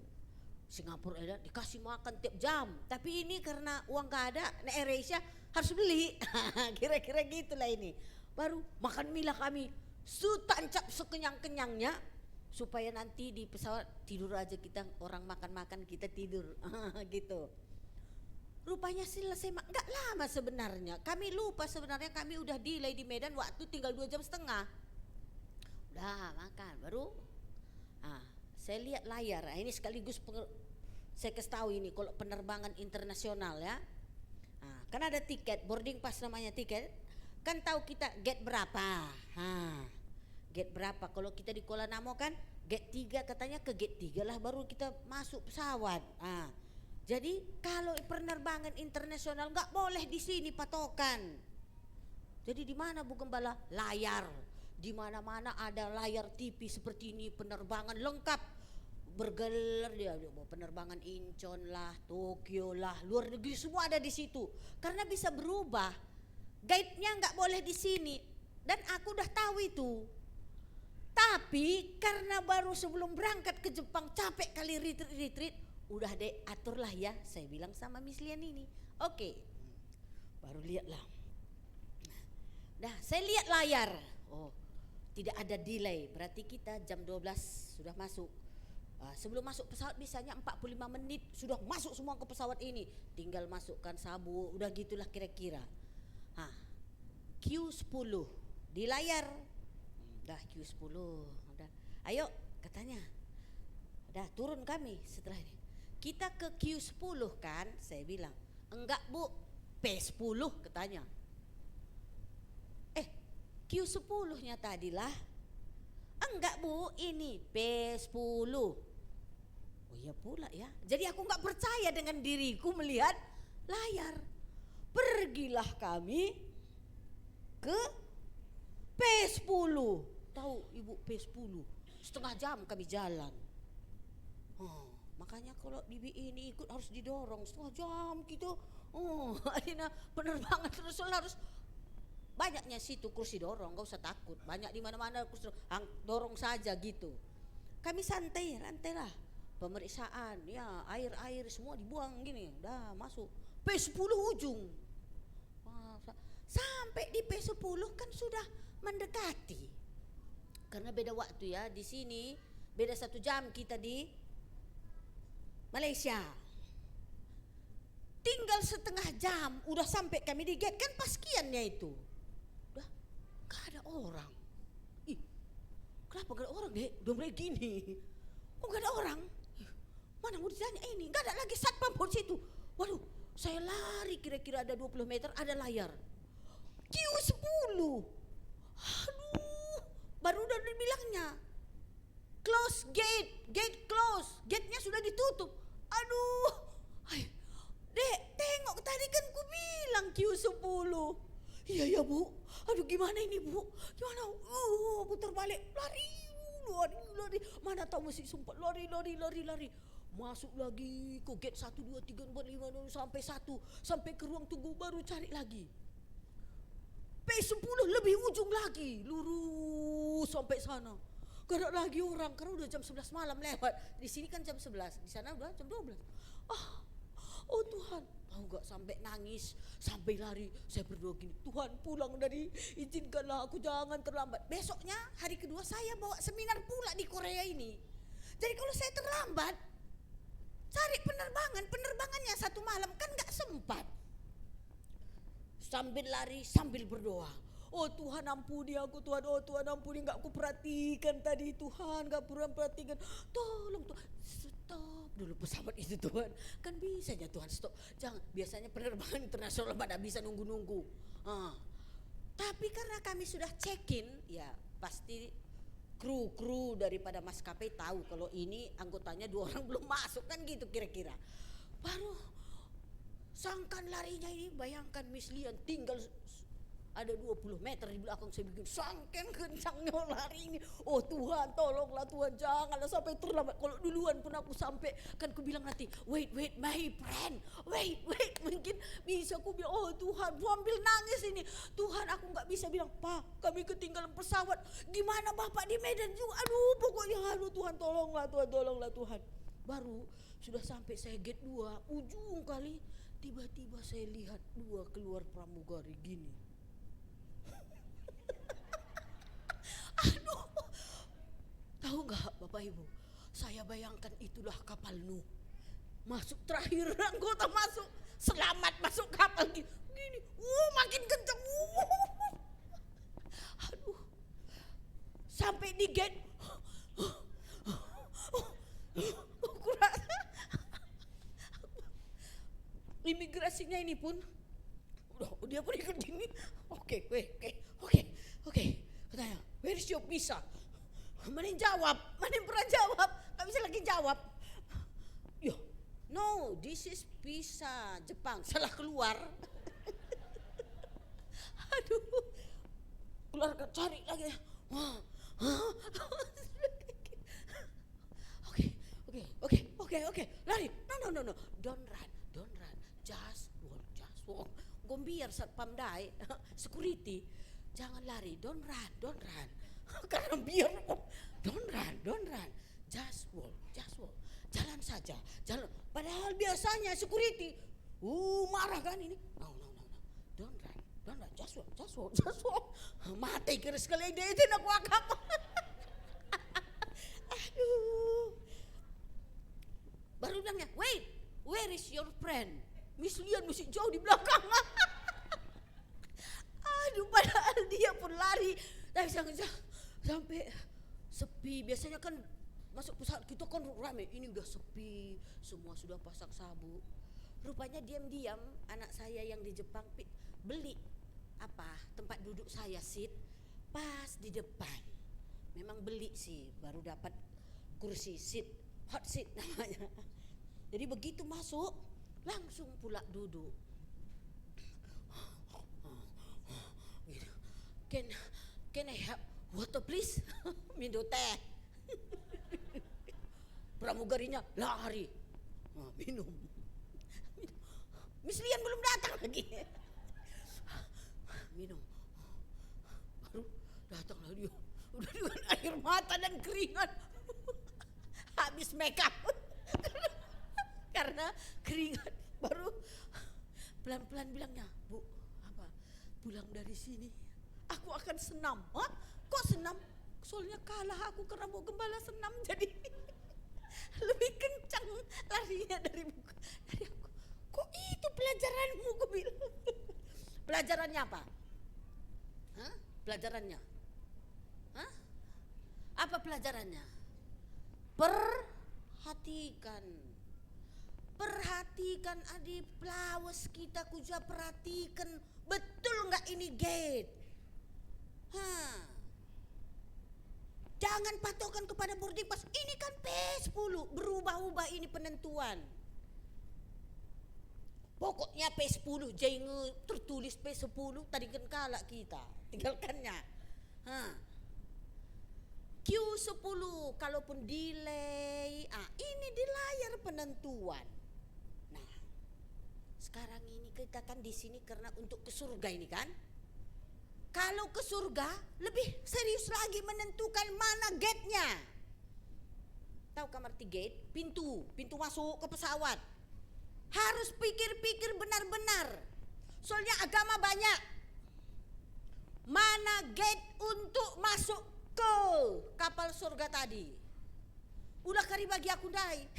Singapura Airline dikasih makan tiap jam. Tapi ini karena uang nggak ada, naik Air Asia harus beli. Kira-kira gitulah ini. Baru makan mie lah kami, tancap sekenyang-kenyangnya. Supaya nanti di pesawat tidur aja kita, orang makan-makan kita tidur. Gitu. Rupanya selesai, enggak lama sebenarnya. Kami lupa sebenarnya kami udah delay di Medan, waktu tinggal 2,5 jam. Udah makan baru saya lihat layar. Nah, ini sekaligus saya kasih tahu ini kalau penerbangan internasional ya. Nah, kan ada tiket, boarding pass namanya tiket. Kan tahu kita gate berapa. Gate berapa. Kalau kita di Kuala Namu kan gate 3, katanya ke gate 3 lah baru kita masuk pesawat. Jadi kalau penerbangan internasional nggak boleh di sini patokan. Jadi di mana Bu Gembala? Layar. Di mana-mana ada layar TV seperti ini, penerbangan lengkap. Bergelar dia penerbangan Incheon lah, Tokyo lah, luar negeri semua ada di situ. Karena bisa berubah. Guide-nya nggak boleh di sini. Dan aku udah tahu itu. Tapi karena baru sebelum berangkat ke Jepang capek kali retreat, udah deh aturlah ya, saya bilang sama Miss Lian ini. Oke. Baru lihatlah. Dah, saya lihat layar. Oh, tidak ada delay. Berarti kita jam 12 sudah masuk. Sebelum masuk pesawat biasanya 45 menit sudah masuk semua ke pesawat ini. Tinggal masukkan sabuk, udah gitulah kira-kira. Q10 di layar. Dah Q10, udah. Ayo katanya. Dah turun kami setelah ini. Kita ke Q10 kan, saya bilang. Enggak Bu, P10 katanya. Q10-nya tadilah. Enggak Bu, ini P10. Oh iya pula ya. Jadi aku enggak percaya dengan diriku melihat layar. Pergilah kami ke P10. Tahu Ibu P10? Setengah jam kami jalan. Makanya kalau Bibi ini ikut harus didorong setengah jam gitu. Akhirnya penerbangan terus harus banyaknya situ kursi dorong, gak usah takut. Banyak di mana-mana kursi dorong saja gitu. Kami santai lah. Pemeriksaan, ya air semua dibuang gini, udah masuk. P10 ujung. Sampai di P10 kan sudah mendekati. Karena beda waktu ya, di sini beda 1 jam kita di Malaysia. Tinggal setengah jam udah sampai kami di gate, kan paskiannya itu. Gak ada orang. Kenapa gak ada orang dek? Udah mulai gini. Kok gak ada orang? Mana mau ditanya ini? Gak ada lagi satpam di situ. Waduh, saya lari kira-kira ada 20 meter ada layar. Q10. Aduh, baru udah dibilangnya. Close gate, gate close. Gate-nya sudah ditutup. Aduh. Dek, tengok tadi kan ku bilang Q10. Iya ya Bu, aduh gimana ini Bu, gimana? Putar balik, lari. Mana tahu masih sempat lari. Masuk lagi ke gate 1, 2, 3, 4, 5, sampai 1, sampai ke ruang tunggu baru cari lagi. P10 lebih ujung lagi, lurus sampai sana. Gak ada lagi orang, karena udah jam 11 malam lewat. Di sini kan jam 11, di sana udah jam 12. Oh Tuhan, tahu gak sampai nangis, sampai lari. Saya berdoa gini, Tuhan pulang dari, izinkanlah aku jangan terlambat. Besoknya hari kedua saya bawa seminar pula di Korea ini. Jadi kalau saya terlambat, cari penerbangannya 1 malam kan gak sempat. Sambil lari, sambil berdoa. Oh Tuhan ampuni aku Tuhan, oh Tuhan ampuni gak aku perhatikan tadi Tuhan, gak pernah perhatikan. Tolong Tuhan, stop dulu pesawat itu Tuhan. Kan bisanya Tuhan stop. Jangan, biasanya penerbangan internasional pada bisa nunggu-nunggu. Tapi karena kami sudah check-in, ya pasti kru daripada maskapai tahu kalau ini anggotanya 2 orang belum masuk kan gitu kira-kira. Baru sangkan larinya ini, bayangkan Miss Lian tinggal ada 20 meter di belakang saya, bikin sangken kencangnya lari ini. Oh Tuhan tolonglah Tuhan, janganlah sampai terlambat. Kalau duluan pun aku sampai, kan ku bilang nanti wait my friend, wait mungkin bisa ku bilang oh Tuhan, sambil nangis ini. Tuhan aku gak bisa bilang Pak kami ketinggalan pesawat, gimana Bapak di Medan juga, aduh pokoknya aduh Tuhan tolonglah Tuhan. Baru sudah sampai saya gate 2 ujung kali, tiba-tiba saya lihat 2 keluar pramugari gini. Aduh, tahu gak Bapak Ibu, saya bayangkan itulah kapal Nuh. Masuk terakhir anggota masuk, selamat masuk kapal gini, makin kencang. Aduh, sampai di gate, Aku rasa imigrasinya ini pun udah dia pun ikut gini. Oke. Katanya, where is your visa? Mana pernah jawab, gak bisa lagi jawab. Yo, no, this is visa Jepang. Salah keluar. Aduh, keluar cari lagi. Oke, lari. No. Don't run. Just walk. Gombiar satpam dai, security. Jangan lari, don't run. Karena biar don't run. Just walk. Jalan saja. Padahal biasanya security marah kan ini. No. Don't run. Just walk. Mati kira sekali dia itu nak wakap. Aduh. Baru bilangnya, wait, where is your friend? Miss Lian masih jauh di belakang. Aduh, padahal dia pun lari. Sampai sepi. Biasanya kan masuk pesawat kita kan ramai. Ini udah sepi. Semua sudah pasang sabuk. Rupanya diam-diam anak saya yang di Jepang beli tempat duduk saya seat pas di depan. Memang beli sih, baru dapat kursi seat, hot seat namanya. Jadi begitu masuk langsung pula duduk. Can I have water please? Minum teh. Pramugarinya lari. Minum. Miss Lian belum datang lagi. Minum. Baru datang lagi dia. Udah dengan air mata dan keringat. Habis make up. Karena keringat. Baru pelan-pelan bilangnya, Bu, pulang dari sini aku akan senam. Hah? Kok senam? Soalnya kalah aku karena mau gembala senam, jadi lebih kencang larinya dari aku. Kok itu pelajaranmu, gue bilang. Pelajarannya apa? Hah? Pelajarannya? Hah? Apa pelajarannya? Perhatikan adik pelawes kita, kuja perhatikan betul nggak ini gate. Jangan patokan kepada boarding pass. Ini kan P10, berubah-ubah ini penentuan. Pokoknya P10, jangan tertulis P10, tadi kan kalah kita, tinggalkannya. Q10, kalaupun delay, ini di layar penentuan. Nah, sekarang ini kita kan di sini karena untuk ke surga ini kan. Kalau ke surga lebih serius lagi menentukan mana gate-nya. Tahu kamar gate? Pintu masuk ke pesawat. Harus pikir-pikir benar-benar. Soalnya agama banyak. Mana gate untuk masuk ke kapal surga tadi? Ulah kari bagi aku dai.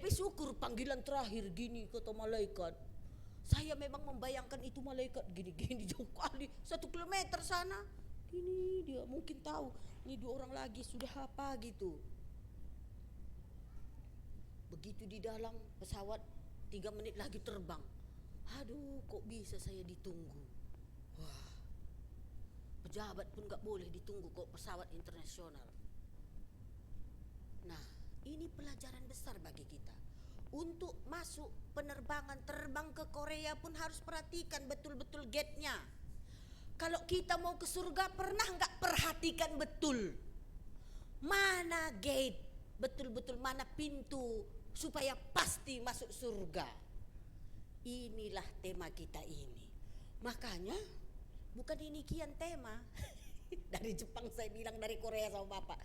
Syukur panggilan terakhir gini kata malaikat. Saya memang membayangkan itu malaikat gini-gini jauh kali 1 kilometer sana. Ini dia mungkin tahu. Ini 2 orang lagi sudah apa gitu. Begitu di dalam pesawat 3 menit lagi terbang. Aduh, kok bisa saya ditunggu. Wah, pejabat pun gak boleh ditunggu kok pesawat internasional. Nah, ini pelajaran besar bagi kita. Untuk masuk penerbangan terbang ke Korea pun harus perhatikan betul-betul gate-nya. Kalau kita mau ke surga pernah gak perhatikan betul mana gate, betul-betul mana pintu supaya pasti masuk surga. Inilah tema kita ini. Makanya bukan ini kian tema. Dari Jepang saya bilang, dari Korea sama Bapak.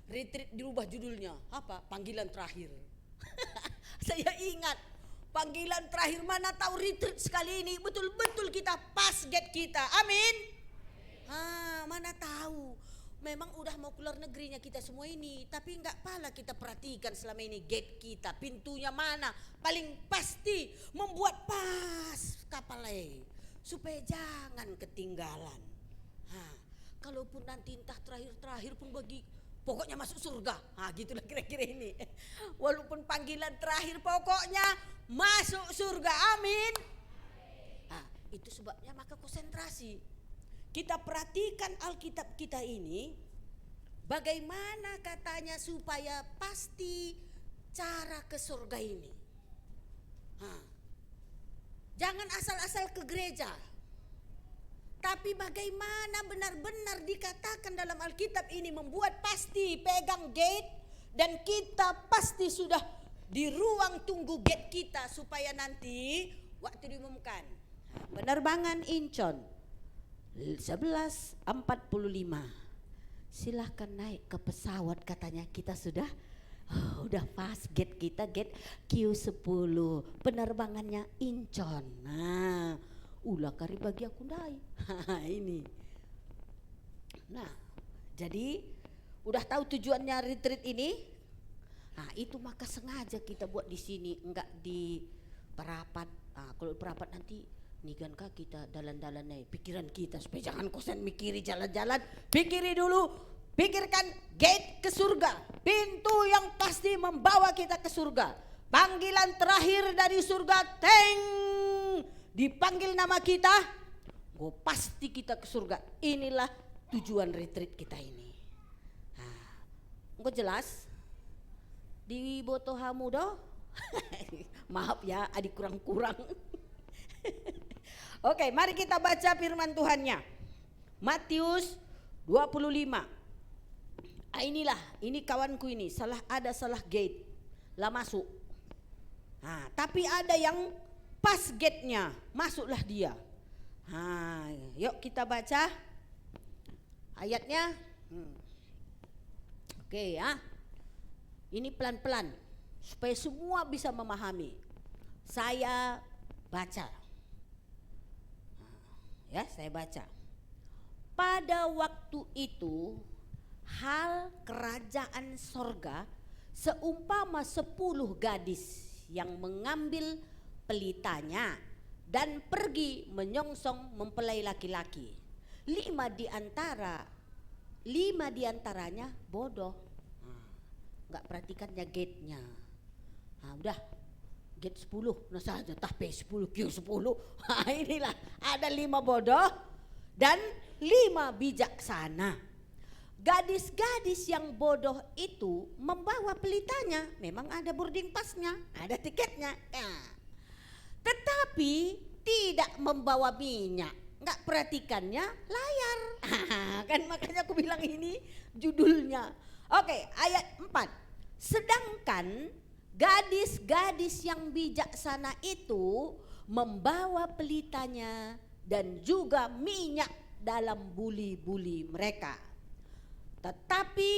Retreat dirubah judulnya. Apa? Panggilan terakhir. Saya ingat panggilan terakhir, mana tahu retreat sekali ini betul-betul kita pas gate kita. Amin. Mana tahu. Memang udah mau keluar negerinya kita semua ini, tapi enggak pala kita perhatikan selama ini gate kita, pintunya mana, paling pasti membuat pas kapalnya supaya jangan ketinggalan. Kalaupun nanti entah terakhir-terakhir pun bagi pokoknya masuk surga. Gitulah kira-kira ini. Walaupun panggilan terakhir, pokoknya masuk surga. Amin. Itu sebabnya maka konsentrasi. Kita perhatikan Alkitab kita ini, bagaimana katanya supaya pasti cara ke surga ini. Jangan asal-asal ke gereja, tapi bagaimana benar-benar dikatakan dalam Alkitab ini membuat pasti pegang gate, dan kita pasti sudah di ruang tunggu gate kita supaya nanti waktu diumumkan penerbangan Incheon 11.45 silahkan naik ke pesawat, katanya kita sudah udah pas gate kita, gate Q10, penerbangannya Incheon. Ulah kari bagi aku naik. Ini. Nah, jadi udah tahu tujuannya retreat ini. Itu maka sengaja kita buat di sini, enggak di Perapat. Kalau Perapat nanti nigan kah kita dalan-dalan naik pikiran kita, supaya jangan kosan mikiri jalan-jalan, pikiri dulu. Pikirkan gate ke surga, pintu yang pasti membawa kita ke surga. Panggilan terakhir dari surga, teng, dipanggil nama kita, pasti kita ke surga. Inilah tujuan retreat kita ini. Engkau jelas? Di Boto Hamudo? Maaf ya, adik kurang-kurang. Oke, mari kita baca firman Tuhannya. Matius 25. Ini kawanku ini salah gate lah masuk. Tapi ada yang pas gate-nya, masuklah dia. Yuk kita baca ayatnya. Oke ya. Ini pelan-pelan supaya semua bisa memahami. Saya baca. Ya, saya baca. Pada waktu itu hal kerajaan sorga seumpama 10 gadis yang mengambil pelitanya dan pergi menyongsong mempelai laki-laki. 5 diantaranya bodoh. Enggak perhatikannya gate-nya. Udah gate 10 nah saja tapi 10 Q10. Inilah ada 5 bodoh dan 5 bijaksana. Gadis-gadis yang bodoh itu membawa pelitanya, memang ada boarding pass-nya, ada tiketnya, tetapi tidak membawa minyak. Nggak perhatikannya layar. Kan makanya aku bilang ini judulnya. Oke, ayat 4. Sedangkan gadis-gadis yang bijaksana itu membawa pelitanya dan juga minyak dalam buli-buli mereka. Tetapi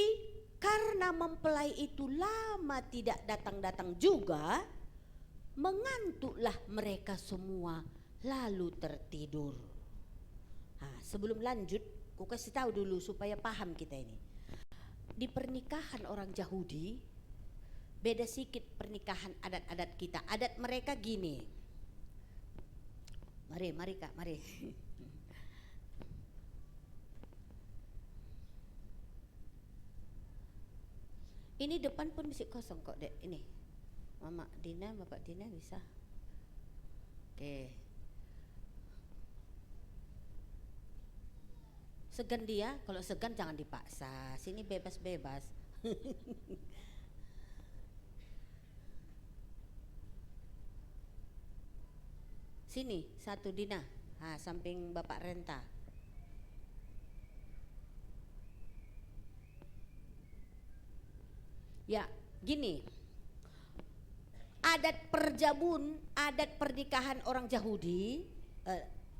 karena mempelai itu lama tidak datang-datang juga, mengantuklah mereka semua lalu tertidur. Sebelum lanjut, aku kasih tahu dulu supaya paham kita ini. Di pernikahan orang Yahudi beda sikit pernikahan adat-adat kita. Adat mereka gini. Mari Kak, mari. Ini depan pun masih kosong kok, Dek. Ini. Mama Dina, Bapak Dina bisa. Oke. Segan dia, kalau segan jangan dipaksa. Sini bebas-bebas. Sini, satu Dina. Samping Bapak Renta. Ya, gini. Adat perjabun, adat pernikahan orang Yahudi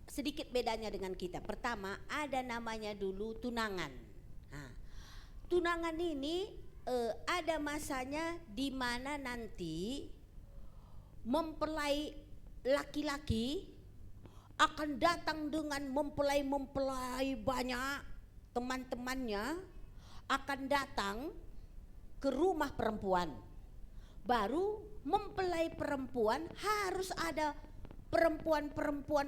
sedikit bedanya dengan kita. Pertama, ada namanya dulu tunangan. Tunangan ini ada masanya di mana nanti mempelai laki-laki akan datang dengan mempelai banyak, teman-temannya akan datang ke rumah perempuan. Baru mempelai perempuan harus ada perempuan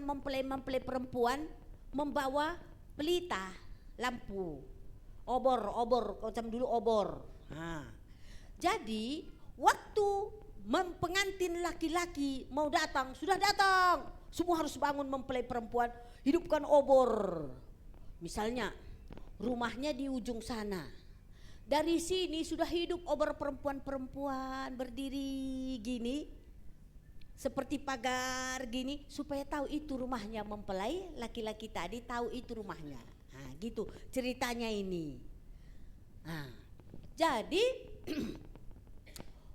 mempelai perempuan membawa pelita lampu. obor macam dulu obor. Nah, jadi waktu pengantin laki-laki mau datang, sudah datang, semua harus bangun mempelai perempuan, hidupkan obor. Misalnya rumahnya di ujung sana, dari sini sudah hidup obor perempuan-perempuan berdiri gini, seperti pagar gini, supaya tahu itu rumahnya mempelai laki-laki tadi, tahu itu rumahnya. Nah, gitu ceritanya ini. Nah, jadi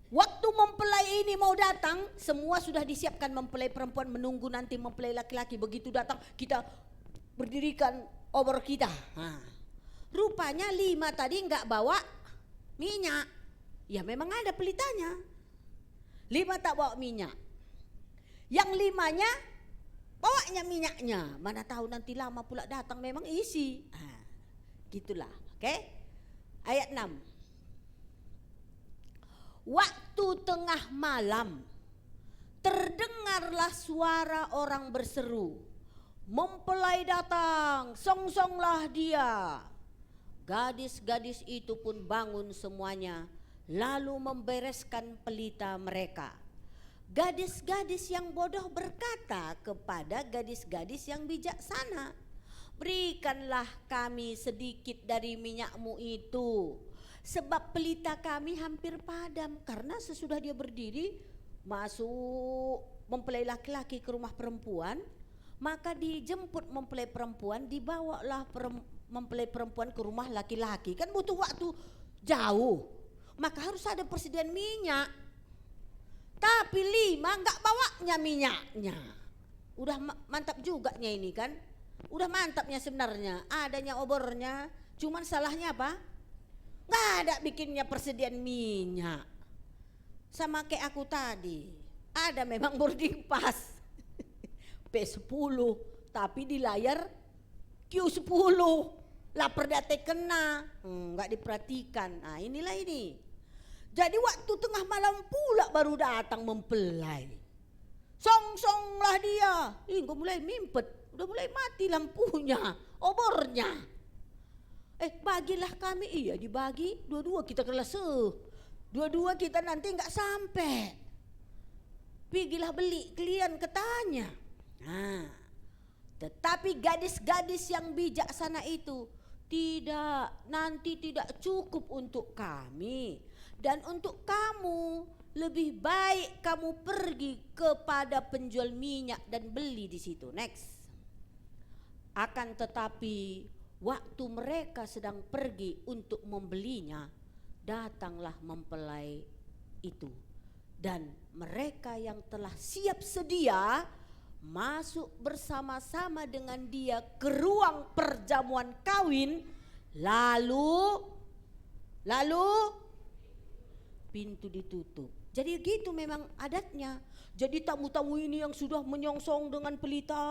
waktu mempelai ini mau datang, semua sudah disiapkan mempelai perempuan menunggu nanti mempelai laki-laki. Begitu datang kita berdirikan obor kita. Nah, rupanya 5 tadi enggak bawa minyak. Ya memang ada pelitanya. 5 tak bawa minyak. Yang 5-nya bawanya minyaknya. Mana tahu nanti lama pula datang memang isi. Nah, gitulah. Oke? Ayat 6. Waktu tengah malam terdengarlah suara orang berseru, mempelai datang, songsonglah dia. Gadis-gadis itu pun bangun semuanya, lalu membereskan pelita mereka. Gadis-gadis yang bodoh berkata kepada gadis-gadis yang bijaksana, berikanlah kami sedikit dari minyakmu itu, sebab pelita kami hampir padam. Karena sesudah dia berdiri masuk mempelai laki-laki ke rumah perempuan, maka dijemput mempelai perempuan, dibawalah mempelai perempuan ke rumah laki-laki. Kan butuh waktu jauh, maka harus ada persediaan minyak. Tapi 5 enggak bawanya minyaknya. Udah mantap juganya ini kan. Udah mantapnya sebenarnya, adanya obornya, cuman salahnya apa? Nggak ada bikinnya persediaan minyak. Sama kayak aku tadi, ada memang boarding pass P10, tapi di layar Q10 lapar date kena, nggak diperhatikan. Nah inilah ini. Jadi waktu tengah malam pula baru datang mempelai, songsonglah dia. Gue mulai mimpet, udah mulai mati lampunya, obornya. Bagilah kami. Iya dibagi, dua-dua kita kelase, dua-dua kita nanti nggak sampai. Pergilah beli, kalian katanya. Nah, tetapi gadis-gadis yang bijaksana itu, tidak, nanti tidak cukup untuk kami dan untuk kamu. Lebih baik kamu pergi kepada penjual minyak dan beli di situ. Next. Akan tetapi waktu mereka sedang pergi untuk membelinya, datanglah mempelai itu, dan mereka yang telah siap sedia masuk bersama-sama dengan dia ke ruang perjamuan kawin, lalu pintu ditutup. Jadi gitu memang adatnya. Jadi tamu-tamu ini yang sudah menyongsong dengan pelita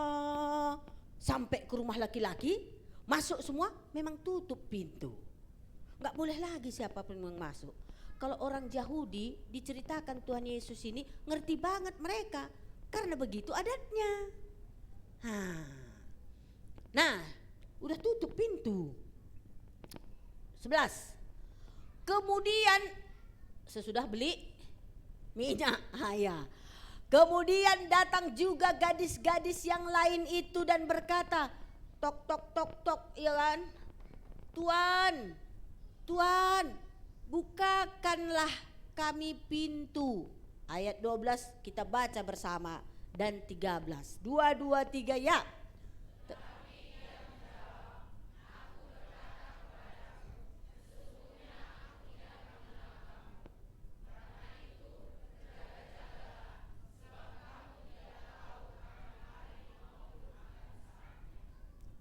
sampai ke rumah laki-laki, masuk semua, memang tutup pintu. Nggak boleh lagi siapapun yang masuk. Kalau orang Yahudi diceritakan Tuhan Yesus ini, ngerti banget mereka, karena begitu adatnya. Nah, udah tutup pintu. 11. Kemudian sesudah beli minyak, kemudian datang juga gadis-gadis yang lain itu dan berkata, tok tok tok tok, ya kan? Tuan, bukakanlah kami pintu. Ayat 12 kita baca bersama dan 13. 2, 2, 3 ya.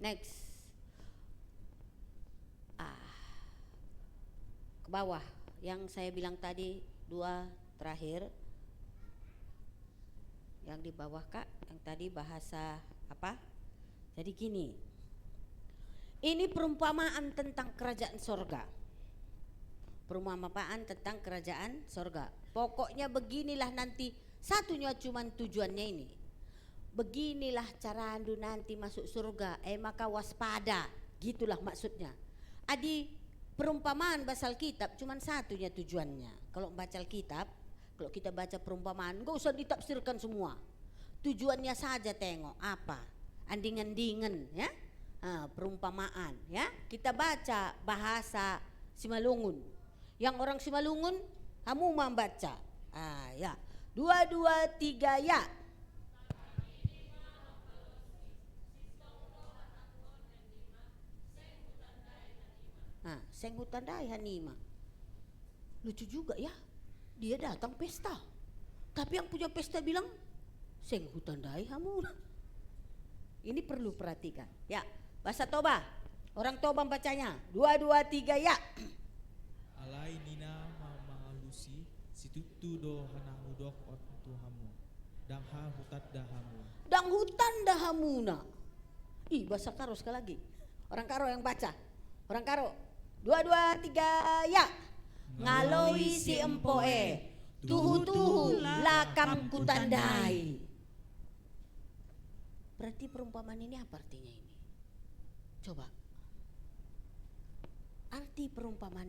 Next. Ke bawah yang saya bilang tadi, 2 terakhir. Yang di bawah Kak, yang tadi bahasa apa? Jadi gini. Ini perumpamaan tentang kerajaan sorga. Perumpamaan tentang kerajaan sorga. Pokoknya beginilah nanti, satunya cuman tujuannya ini. Beginilah cara Andu nanti masuk surga, maka waspada, gitulah maksudnya. Adi perumpamaan bahasa Alkitab cuman satunya tujuannya. Kalau baca Alkitab, kalau kita baca perumpamaan, gak usah ditafsirkan semua. Tujuannya saja tengok apa, anding-andingan ya, perumpamaan ya. Kita baca bahasa Simalungun. Yang orang Simalungun, kamu membaca. Ya, 2, 2, 3 ya. Seng hutandai hanima. Lucu juga ya, dia datang pesta, tapi yang punya pesta bilang seng hutandai hamu. Ini perlu perhatikan ya. Bahasa Toba, orang Toba bacanya 2, 2, 3 ya. Alai nina mamalusi situtu do hanahudok otuhamu dangha hutat dahamu. Dang hutan dahamuna. Bahasa Karo sekali lagi. Orang Karo yang baca. Orang Karo 2, 2, 3 ya. Ngaloi si empoe tuhu-tuhu lakam kutandai. Berarti perumpamaan ini apa artinya ini? Coba. Arti perumpamaan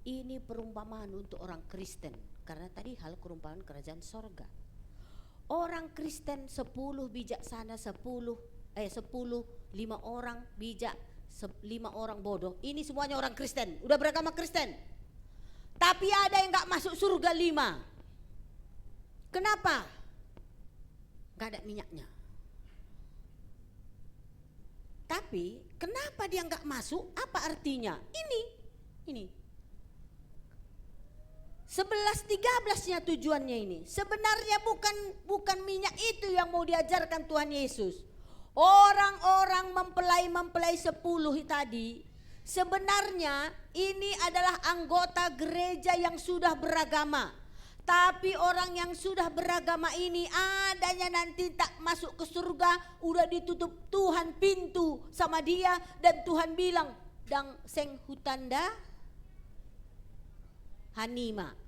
ini perumpamaan untuk orang Kristen. Karena tadi hal perumpamaan kerajaan sorga. Orang Kristen 10 bijaksana, 10 5 orang bijak, 5 orang bodoh. Ini semuanya orang Kristen, udah beragama Kristen. Tapi ada yang gak masuk surga 5. Kenapa? Gak ada minyaknya. Tapi kenapa dia gak masuk? Apa artinya? Ini 11-13-nya tujuannya ini. Sebenarnya bukan minyak itu yang mau diajarkan Tuhan Yesus. Orang-orang mempelai 10 tadi, sebenarnya ini adalah anggota gereja yang sudah beragama. Tapi orang yang sudah beragama ini adanya nanti tak masuk ke surga, udah ditutup Tuhan pintu sama dia, dan Tuhan bilang, "Dang seng hutanda hanima."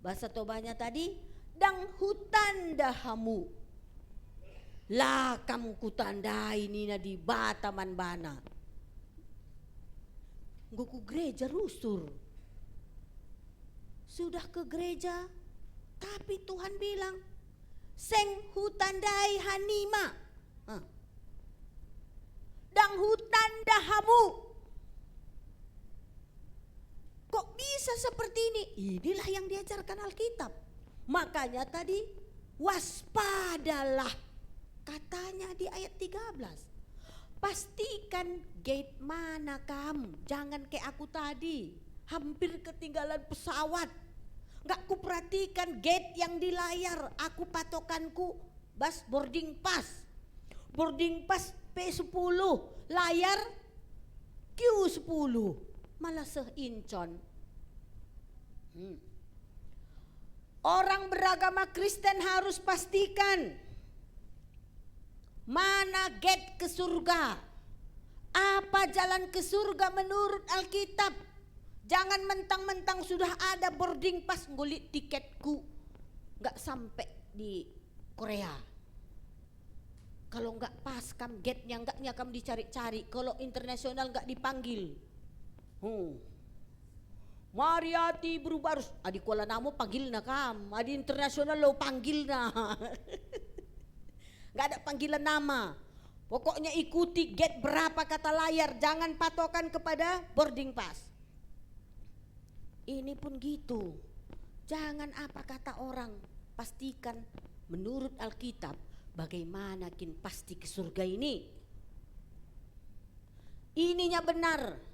Bahasa Tobanya tadi, "Dang hutanda hamu lakam kutandai nina di bataman bana." Guku gereja rusur. Sudah ke gereja, tapi Tuhan bilang, "Seng hutandai hanima." Dang hutanda hamu. Kok bisa seperti ini? Inilah yang diajarkan Alkitab. Makanya tadi waspadalah. Katanya di ayat 13. Pastikan gate mana kamu. Jangan kayak aku tadi. Hampir ketinggalan pesawat. Gak kuperhatikan gate yang di layar. Aku patokanku boarding pass. Boarding pass P10. Layar Q10. Malah seincon. Orang beragama Kristen harus pastikan mana gate ke surga. Apa jalan ke surga menurut Alkitab. Jangan mentang-mentang sudah ada boarding pass, ngulik tiketku gak sampai di Korea. Kalau gak pas kam gate-nya gaknya kam dicari-cari. Kalau internasional gak dipanggil. Mariati berubah harus adi Kuala Namu panggil na kam, adi internasional lo panggil na. Gak ada panggilan nama. Pokoknya ikuti gate berapa kata layar, jangan patokan kepada boarding pass. Ini pun gitu. Jangan apa kata orang, pastikan menurut Alkitab bagaimana kin pasti ke surga ini. Ininya benar.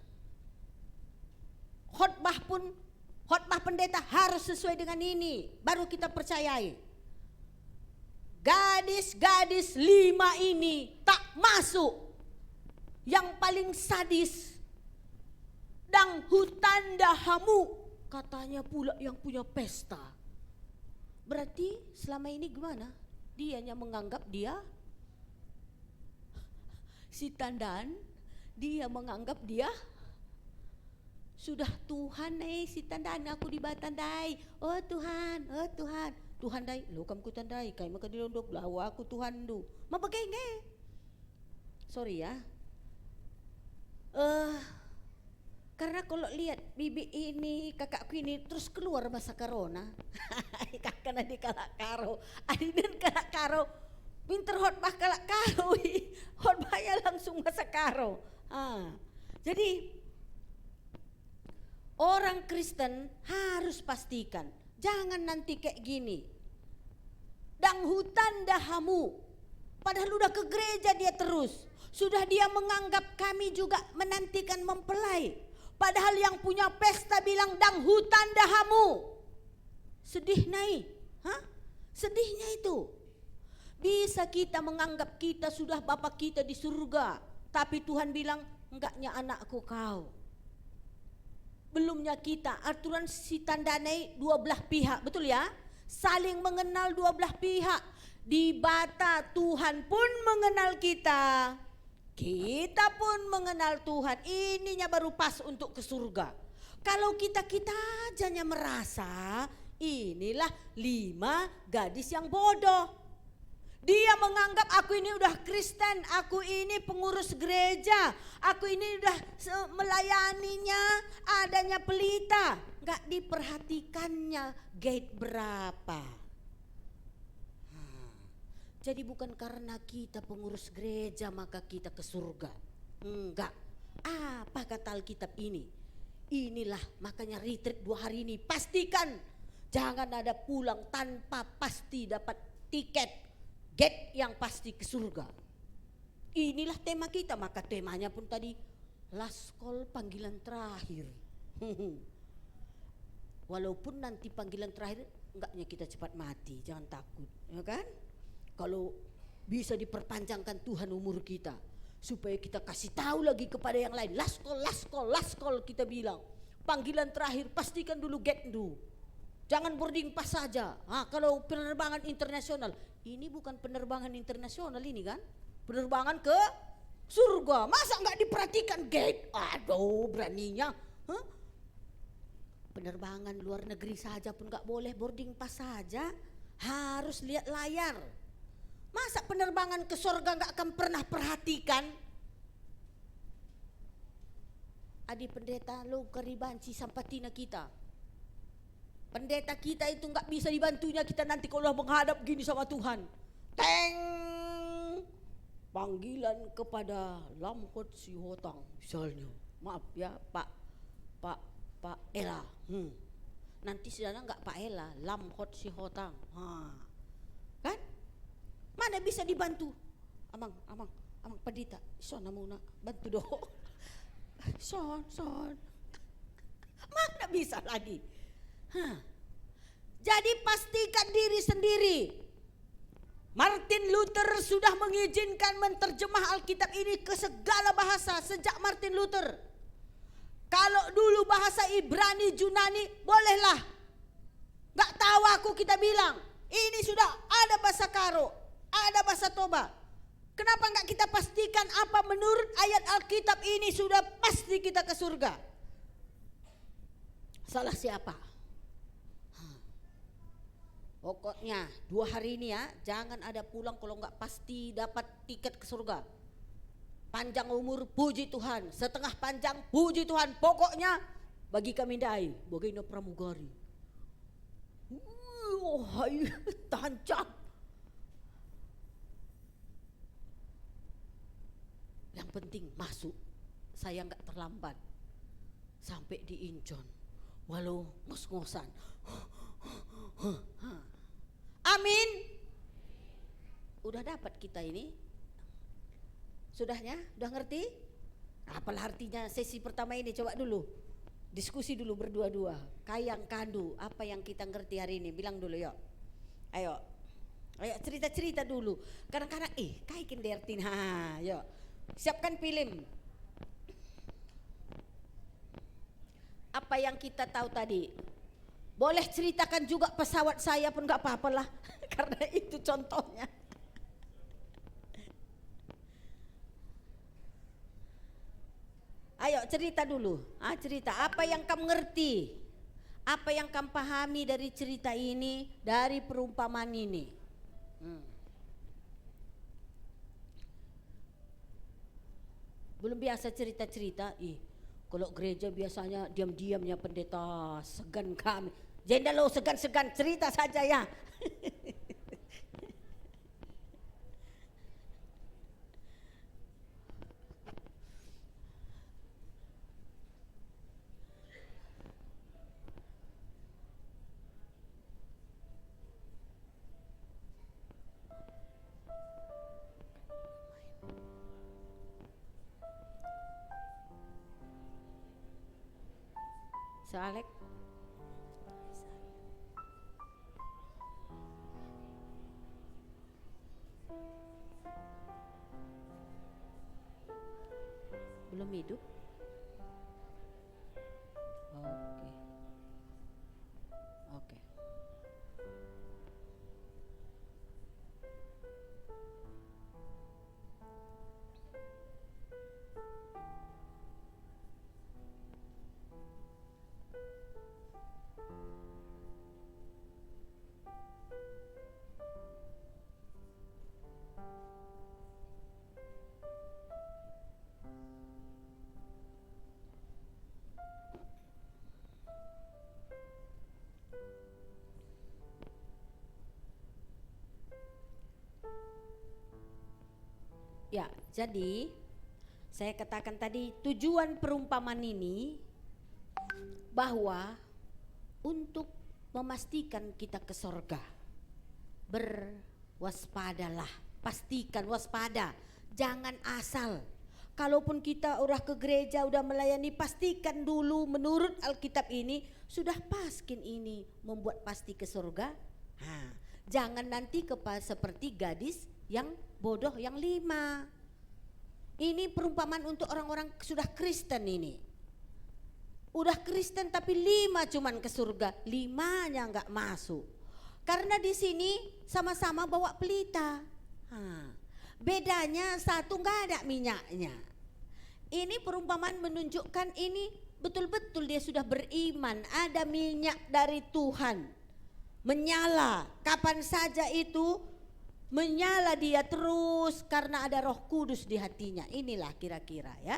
Khotbah pendeta harus sesuai dengan ini, baru kita percayai. Gadis-gadis 5 ini tak masuk. Yang paling sadis, dang hutanda hamu, katanya pula yang punya pesta. Berarti selama ini gimana? Dianya menganggap dia si tandan, dia menganggap dia sudah Tuhan si tandan, aku dibatandai. Oh Tuhan, Tuhan dai, lo kam ku tandai, kay maka dilondok lawa aku Tuhan du. Mabagay. Sorry ya. Karena kalau lihat bibi ini, kakakku ini terus keluar bahasa Karona. Kakak di kalak karo, adinen kalak karo, pinter khotbah kalak karo, khotbahnya langsung bahasa Karo. Jadi orang Kristen harus pastikan, jangan nanti kayak gini. Dang hutan dahamu, padahal udah ke gereja dia terus. Sudah dia menganggap kami juga menantikan mempelai. Padahal yang punya pesta bilang dang hutan dahamu. Sedih naik, sedihnya itu. Bisa kita menganggap kita sudah Bapak kita di surga, tapi Tuhan bilang enggaknya anakku kau. Belumnya kita, aturan si tandanai dua belah pihak, betul ya? Saling mengenal dua belah pihak. Di bata Tuhan pun mengenal kita. Kita pun mengenal Tuhan, ininya baru pas untuk ke surga. Kalau kita ajanya merasa inilah 5 gadis yang bodoh. Dia menganggap aku ini udah Kristen, aku ini pengurus gereja, aku ini udah melayaninya, adanya pelita. Gak diperhatikannya gate berapa. Jadi bukan karena kita pengurus gereja maka kita ke surga. Enggak. Apa kata Alkitab ini? Inilah makanya retreat 2 hari ini. Pastikan jangan ada pulang tanpa pasti dapat tiket gate yang pasti ke surga. Inilah tema kita. Maka temanya pun tadi last call, panggilan terakhir. Walaupun nanti panggilan terakhir enggaknya kita cepat mati. Jangan takut, ya kan? Kalau bisa diperpanjangkan Tuhan umur kita, supaya kita kasih tahu lagi kepada yang lain. Last call kita bilang. Panggilan terakhir, pastikan dulu get dulu. Jangan boarding pass saja. Kalau penerbangan internasional, ini bukan penerbangan internasional ini kan? Penerbangan ke surga. Masa nggak diperhatikan gate? Aduh, beraninya. Penerbangan luar negeri saja pun nggak boleh boarding pass saja. Harus lihat layar. Masa penerbangan ke surga gak akan pernah perhatikan? Adi pendeta lo karibanci sampatina kita. Pendeta kita itu gak bisa dibantunya kita nanti kalau menghadap gini sama Tuhan. Teng! Panggilan kepada Lamhot si Hotang misalnya. Maaf ya Pak Ella. Nanti sedana gak Pak Ella, Lamhot si Hotang. Kan? Mana bisa dibantu? Amang pendeta, son muna, bantu do. Son. Mana bisa lagi? Jadi pastikan diri sendiri. Martin Luther sudah mengizinkan menterjemah Alkitab ini ke segala bahasa sejak Martin Luther. Kalau dulu bahasa Ibrani, Yunani, bolehlah. Gak tahu aku kita bilang. Ini sudah ada bahasa Karo. Ada bahasa Toba. Kenapa enggak kita pastikan apa menurut ayat Alkitab ini sudah pasti kita ke surga? Salah siapa? Pokoknya 2 hari ini ya, jangan ada pulang kalau enggak pasti dapat tiket ke surga. Panjang umur puji Tuhan, setengah panjang puji Tuhan. Pokoknya bagi kami dai, bagaimana pramugari. Hai, tancap. Yang penting masuk, saya enggak terlambat sampai di Incheon, walau ngos-ngosan. Amin. Udah dapat kita ini, sudahnya, udah ngerti? Apalah artinya sesi pertama ini? Coba dulu, diskusi dulu berdua-dua. Kayang kandu, apa yang kita ngerti hari ini? Bilang dulu yuk. Ayo cerita-cerita dulu. Kadang-kadang kaikin dertin, yuk. Siapkan film. Apa yang kita tahu tadi? Boleh ceritakan juga pesawat saya pun gak apa-apalah. Karena itu contohnya. Ayo cerita dulu. Cerita apa yang kamu ngerti? Apa yang kamu pahami dari cerita ini, dari perumpamaan ini? Belum biasa cerita-cerita. Kalau gereja biasanya diam-diamnya pendeta, segan kami. Jendela segan-segan cerita saja ya. So Alex, belum hidup? Oke. Oke. Ya, jadi saya katakan tadi tujuan perumpamaan ini bahwa untuk memastikan kita ke sorga, berwaspadalah, pastikan waspada, jangan asal. Kalaupun kita udah ke gereja, udah melayani, pastikan dulu menurut Alkitab ini sudah paskin ini membuat pasti ke surga. Jangan nanti seperti gadis yang bodoh yang 5. Ini perumpamaan untuk orang-orang sudah Kristen ini. Udah Kristen tapi 5 cuman ke surga, 5-nya nggak masuk. Karena di sini sama-sama bawa pelita. Bedanya satu nggak ada minyaknya. Ini perumpamaan menunjukkan ini betul-betul dia sudah beriman, ada minyak dari Tuhan menyala. Kapan saja itu menyala dia terus karena ada Roh Kudus di hatinya. Inilah kira-kira ya.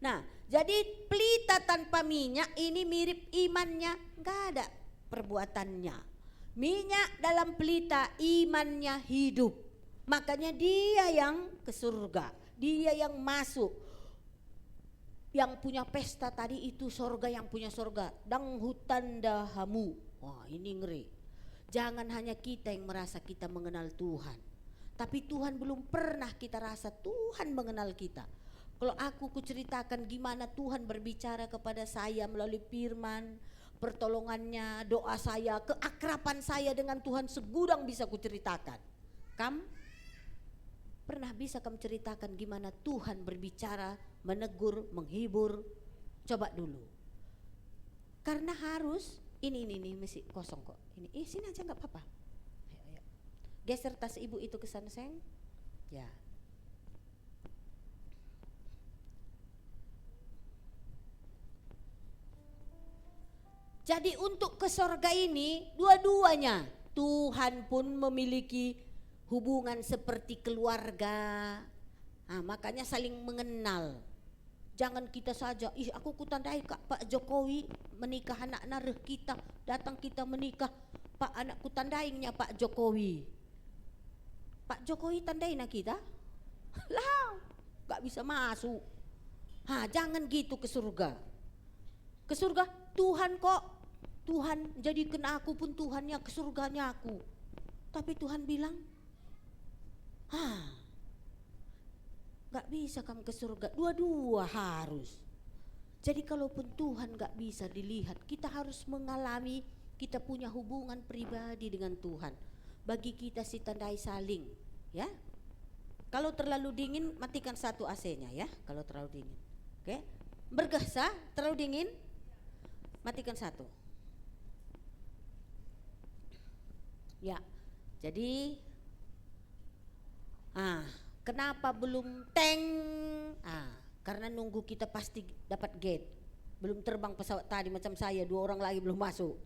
Nah, jadi pelita tanpa minyak ini mirip imannya, nggak ada perbuatannya. Minyak dalam pelita imannya hidup. Makanya dia yang ke surga, dia yang masuk. Yang punya pesta tadi itu sorga, yang punya sorga. Dang hutan dahamu. Wah, ini ngeri. Jangan hanya kita yang merasa kita mengenal Tuhan, tapi Tuhan belum pernah kita rasa Tuhan mengenal kita. Kalau aku kuceritakan gimana Tuhan berbicara kepada saya melalui firman, pertolongannya, doa saya, keakraban saya dengan Tuhan segudang bisa kuceritakan. Pernah bisa kamu ceritakan gimana Tuhan berbicara, menegur, menghibur? Coba dulu. Karena harus ini masih kosong kok. Ini sini aja nggak apa-apa. Ayo. Geser tas ibu itu ke sana, sayang. Ya. Jadi untuk ke sorga ini dua-duanya Tuhan pun memiliki hubungan seperti keluarga. Makanya saling mengenal. Jangan kita saja, aku kutandai Kak Pak Jokowi menikah anak-anak kita, datang kita menikah, Pak anakku tandainya Pak Jokowi. Pak Jokowi tandain kita? Lah, gak bisa masuk. Jangan gitu ke surga. Ke surga Tuhan kok, Tuhan jadikan aku pun Tuhannya, ke surganya aku. Tapi Tuhan bilang, gak bisa kamu ke surga, dua-dua harus. Jadi kalaupun Tuhan gak bisa dilihat, kita harus mengalami, kita punya hubungan pribadi dengan Tuhan. Bagi kita si tandai saling, ya. Kalau terlalu dingin, matikan satu AC-nya ya, kalau terlalu dingin. Oke, bergesa, terlalu dingin, matikan satu. Ya, jadi kenapa belum teng? Karena nunggu kita pasti dapat gate. Belum terbang pesawat tadi macam saya, 2 orang lagi belum masuk.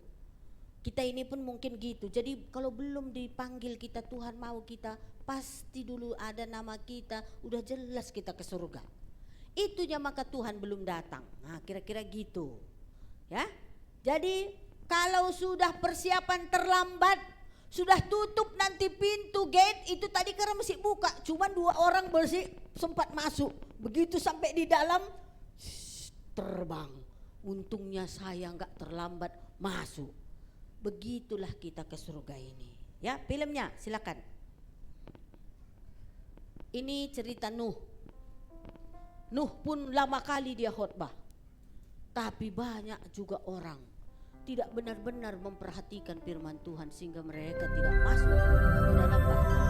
Kita ini pun mungkin gitu. Jadi kalau belum dipanggil kita, Tuhan mau kita, pasti dulu ada nama kita, udah jelas kita ke surga. itunya maka Tuhan belum datang. Nah, kira-kira gitu. Ya. Jadi kalau sudah persiapan terlambat, sudah tutup nanti pintu gate itu tadi karena masih buka, cuma 2 orang bersih sempat masuk. Begitu sampai di dalam terbang. Untungnya saya nggak terlambat masuk. Begitulah kita ke surga ini. Ya, filmnya silakan. Ini cerita Nuh. Nuh pun lama kali dia khotbah. Tapi banyak juga orang tidak benar-benar memperhatikan firman Tuhan sehingga mereka tidak masuk ke dalam bahtera.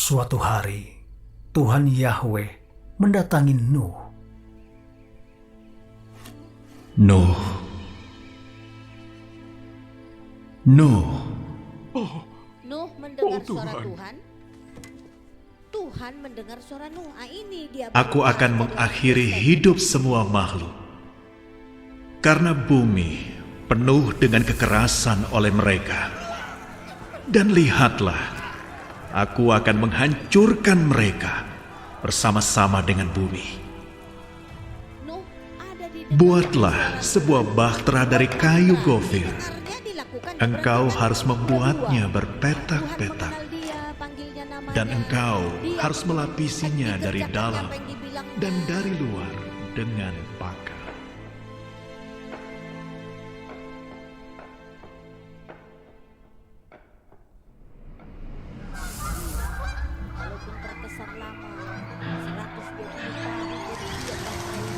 Suatu hari, Tuhan Yahweh mendatangi Nuh. Nuh. Nuh mendengar suara Tuhan. Tuhan mendengar suara Nuh. Ini dia. Aku akan mengakhiri hidup semua makhluk. Karena bumi penuh dengan kekerasan oleh mereka. Dan lihatlah, aku akan menghancurkan mereka bersama-sama dengan bumi. Buatlah sebuah bahtera dari kayu gofir. Engkau harus membuatnya berpetak-petak. Dan engkau harus melapisinya dari dalam dan dari luar dengan pakan. Walaupun terkesan lama 120 tahun jadi dia tapi pada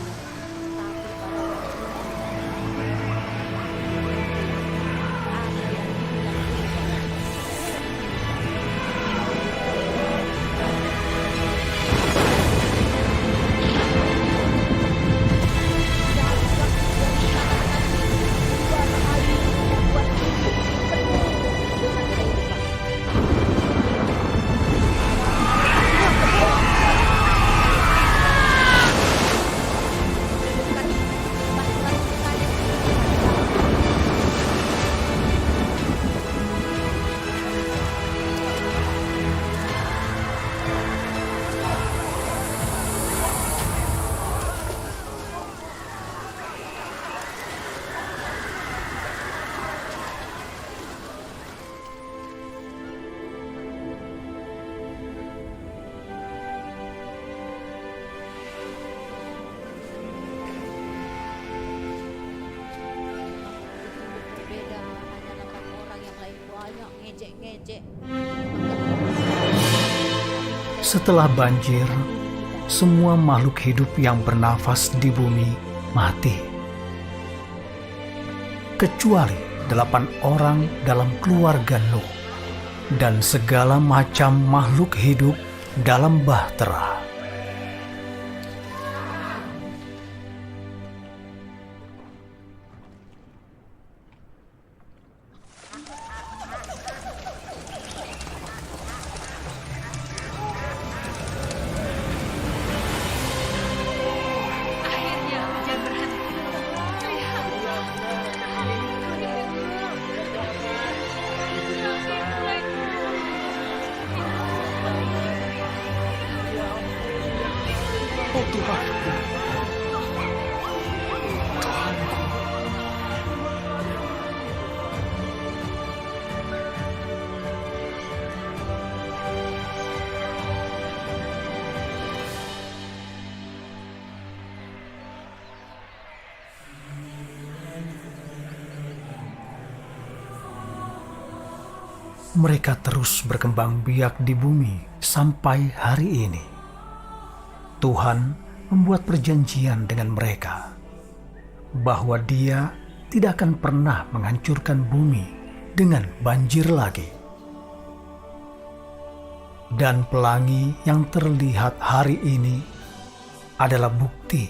berbeda, hanya 8 orang yang lain banyak ngejek-ngejek. Setelah banjir, semua makhluk hidup yang bernafas di bumi mati. Kecuali 8 orang dalam keluarga Nuh dan segala macam makhluk hidup dalam bahtera. Oh Tuhan. Mereka terus berkembang biak di bumi sampai hari ini. Tuhan membuat perjanjian dengan mereka bahwa Dia tidak akan pernah menghancurkan bumi dengan banjir lagi. Dan pelangi yang terlihat hari ini adalah bukti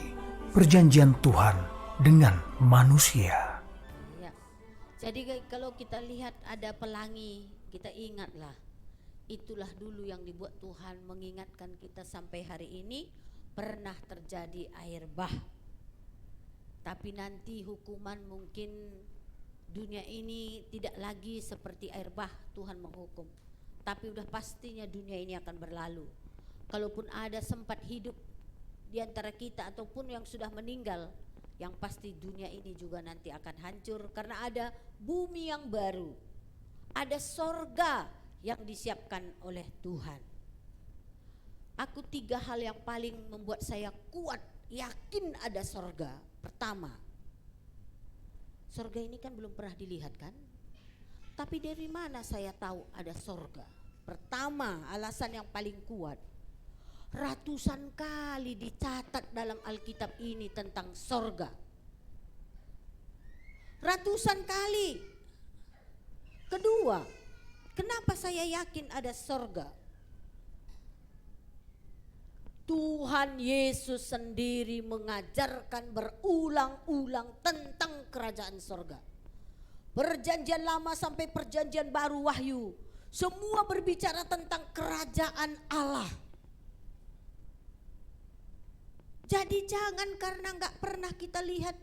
perjanjian Tuhan dengan manusia. Ya. Jadi kalau kita lihat ada pelangi kita ingatlah, itulah dulu yang dibuat Tuhan mengingatkan kita sampai hari ini pernah terjadi air bah. Tapi nanti hukuman mungkin dunia ini tidak lagi seperti air bah, Tuhan menghukum. Tapi udah pastinya dunia ini akan berlalu. Kalaupun ada sempat hidup di antara kita ataupun yang sudah meninggal, yang pasti dunia ini juga nanti akan hancur karena ada bumi yang baru. Ada sorga yang disiapkan oleh Tuhan. Aku 3 hal yang paling membuat saya kuat, yakin ada sorga. Pertama, sorga ini kan belum pernah dilihat kan? Tapi dari mana saya tahu ada sorga? Pertama, alasan yang paling kuat, ratusan kali dicatat dalam Alkitab ini tentang sorga. Ratusan kali. Kedua, kenapa saya yakin ada sorga? Tuhan Yesus sendiri mengajarkan berulang-ulang tentang kerajaan sorga. Perjanjian lama sampai perjanjian baru wahyu, semua berbicara tentang kerajaan Allah. Jadi jangan karena gak pernah kita lihat,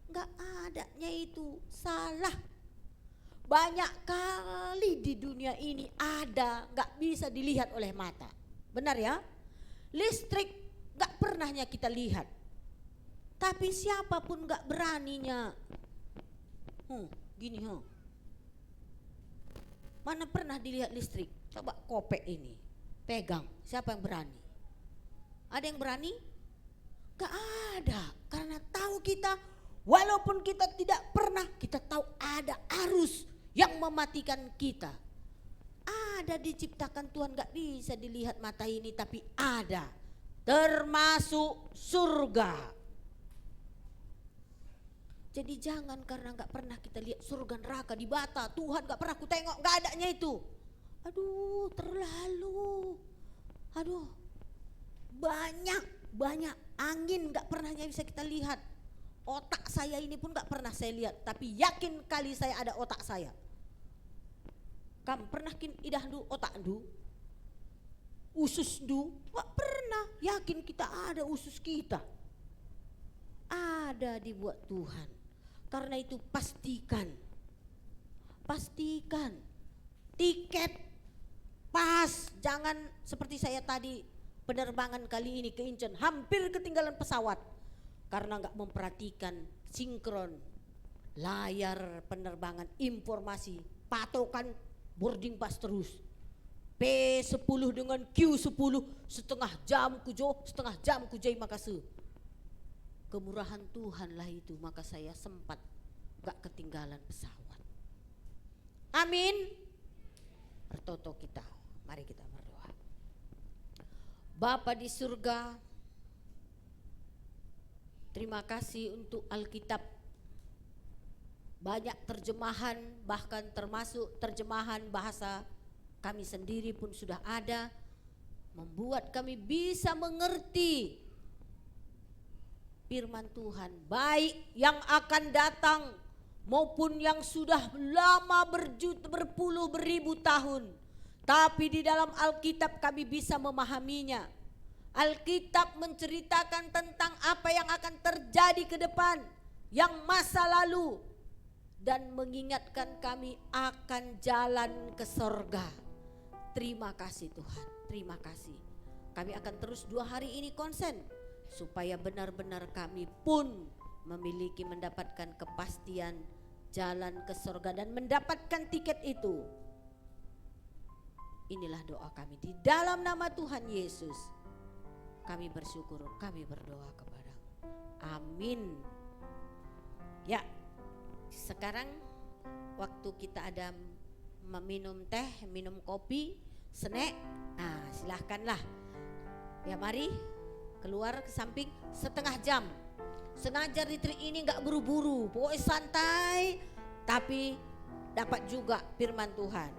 gak adanya itu, salah. Banyak kali di dunia ini ada, gak bisa dilihat oleh mata. Benar ya? Listrik gak pernahnya kita lihat. Tapi siapapun gak beraninya. Gini mana pernah dilihat listrik? Coba kopek ini, pegang, siapa yang berani? Ada yang berani? Gak ada, karena tahu kita, walaupun kita tidak pernah, kita tahu ada arus yang mematikan kita. Ada diciptakan Tuhan, gak bisa dilihat mata ini, tapi ada, termasuk surga. Jadi jangan karena gak pernah kita lihat surga neraka di bata, Tuhan gak pernah ku tengok, gak adanya itu. Aduh, terlalu. Aduh, banyak angin gak pernahnya bisa kita lihat. Otak saya ini pun gak pernah saya lihat, tapi yakin kali saya ada otak saya. Kamu pernah idah du otak du? Usus du? Gak pernah, yakin kita ada usus kita. Ada dibuat Tuhan. Karena itu pastikan tiket pas, jangan seperti saya tadi penerbangan kali ini ke Incheon hampir ketinggalan pesawat karena gak memperhatikan sinkron layar penerbangan, informasi, patokan boarding pass terus. P10 dengan Q10 setengah jam kujai Makassar. Kemurahan Tuhan lah itu, maka saya sempat gak ketinggalan pesawat. Amin. Bertoto kita, mari kita berdoa. Bapa di surga, terima kasih untuk Alkitab. Banyak terjemahan, bahkan termasuk terjemahan bahasa kami sendiri pun sudah ada, membuat kami bisa mengerti firman Tuhan, baik yang akan datang maupun yang sudah lama berpuluh beribu tahun. Tapi di dalam Alkitab kami bisa memahaminya. Alkitab menceritakan tentang apa yang akan terjadi ke depan, yang masa lalu, dan mengingatkan kami akan jalan ke sorga. Terima kasih Tuhan, terima kasih. Kami akan terus 2 hari ini konsen, supaya benar-benar kami pun mendapatkan kepastian jalan ke sorga dan mendapatkan tiket itu. Inilah doa kami di dalam nama Tuhan Yesus. Kami bersyukur, kami berdoa kepada-Mu. Amin. Ya, sekarang waktu kita ada meminum teh, minum kopi, snack, nah silahkanlah. Ya mari keluar ke samping setengah jam. Sengaja retreat ini gak buru-buru, pokoknya santai, tapi dapat juga firman Tuhan.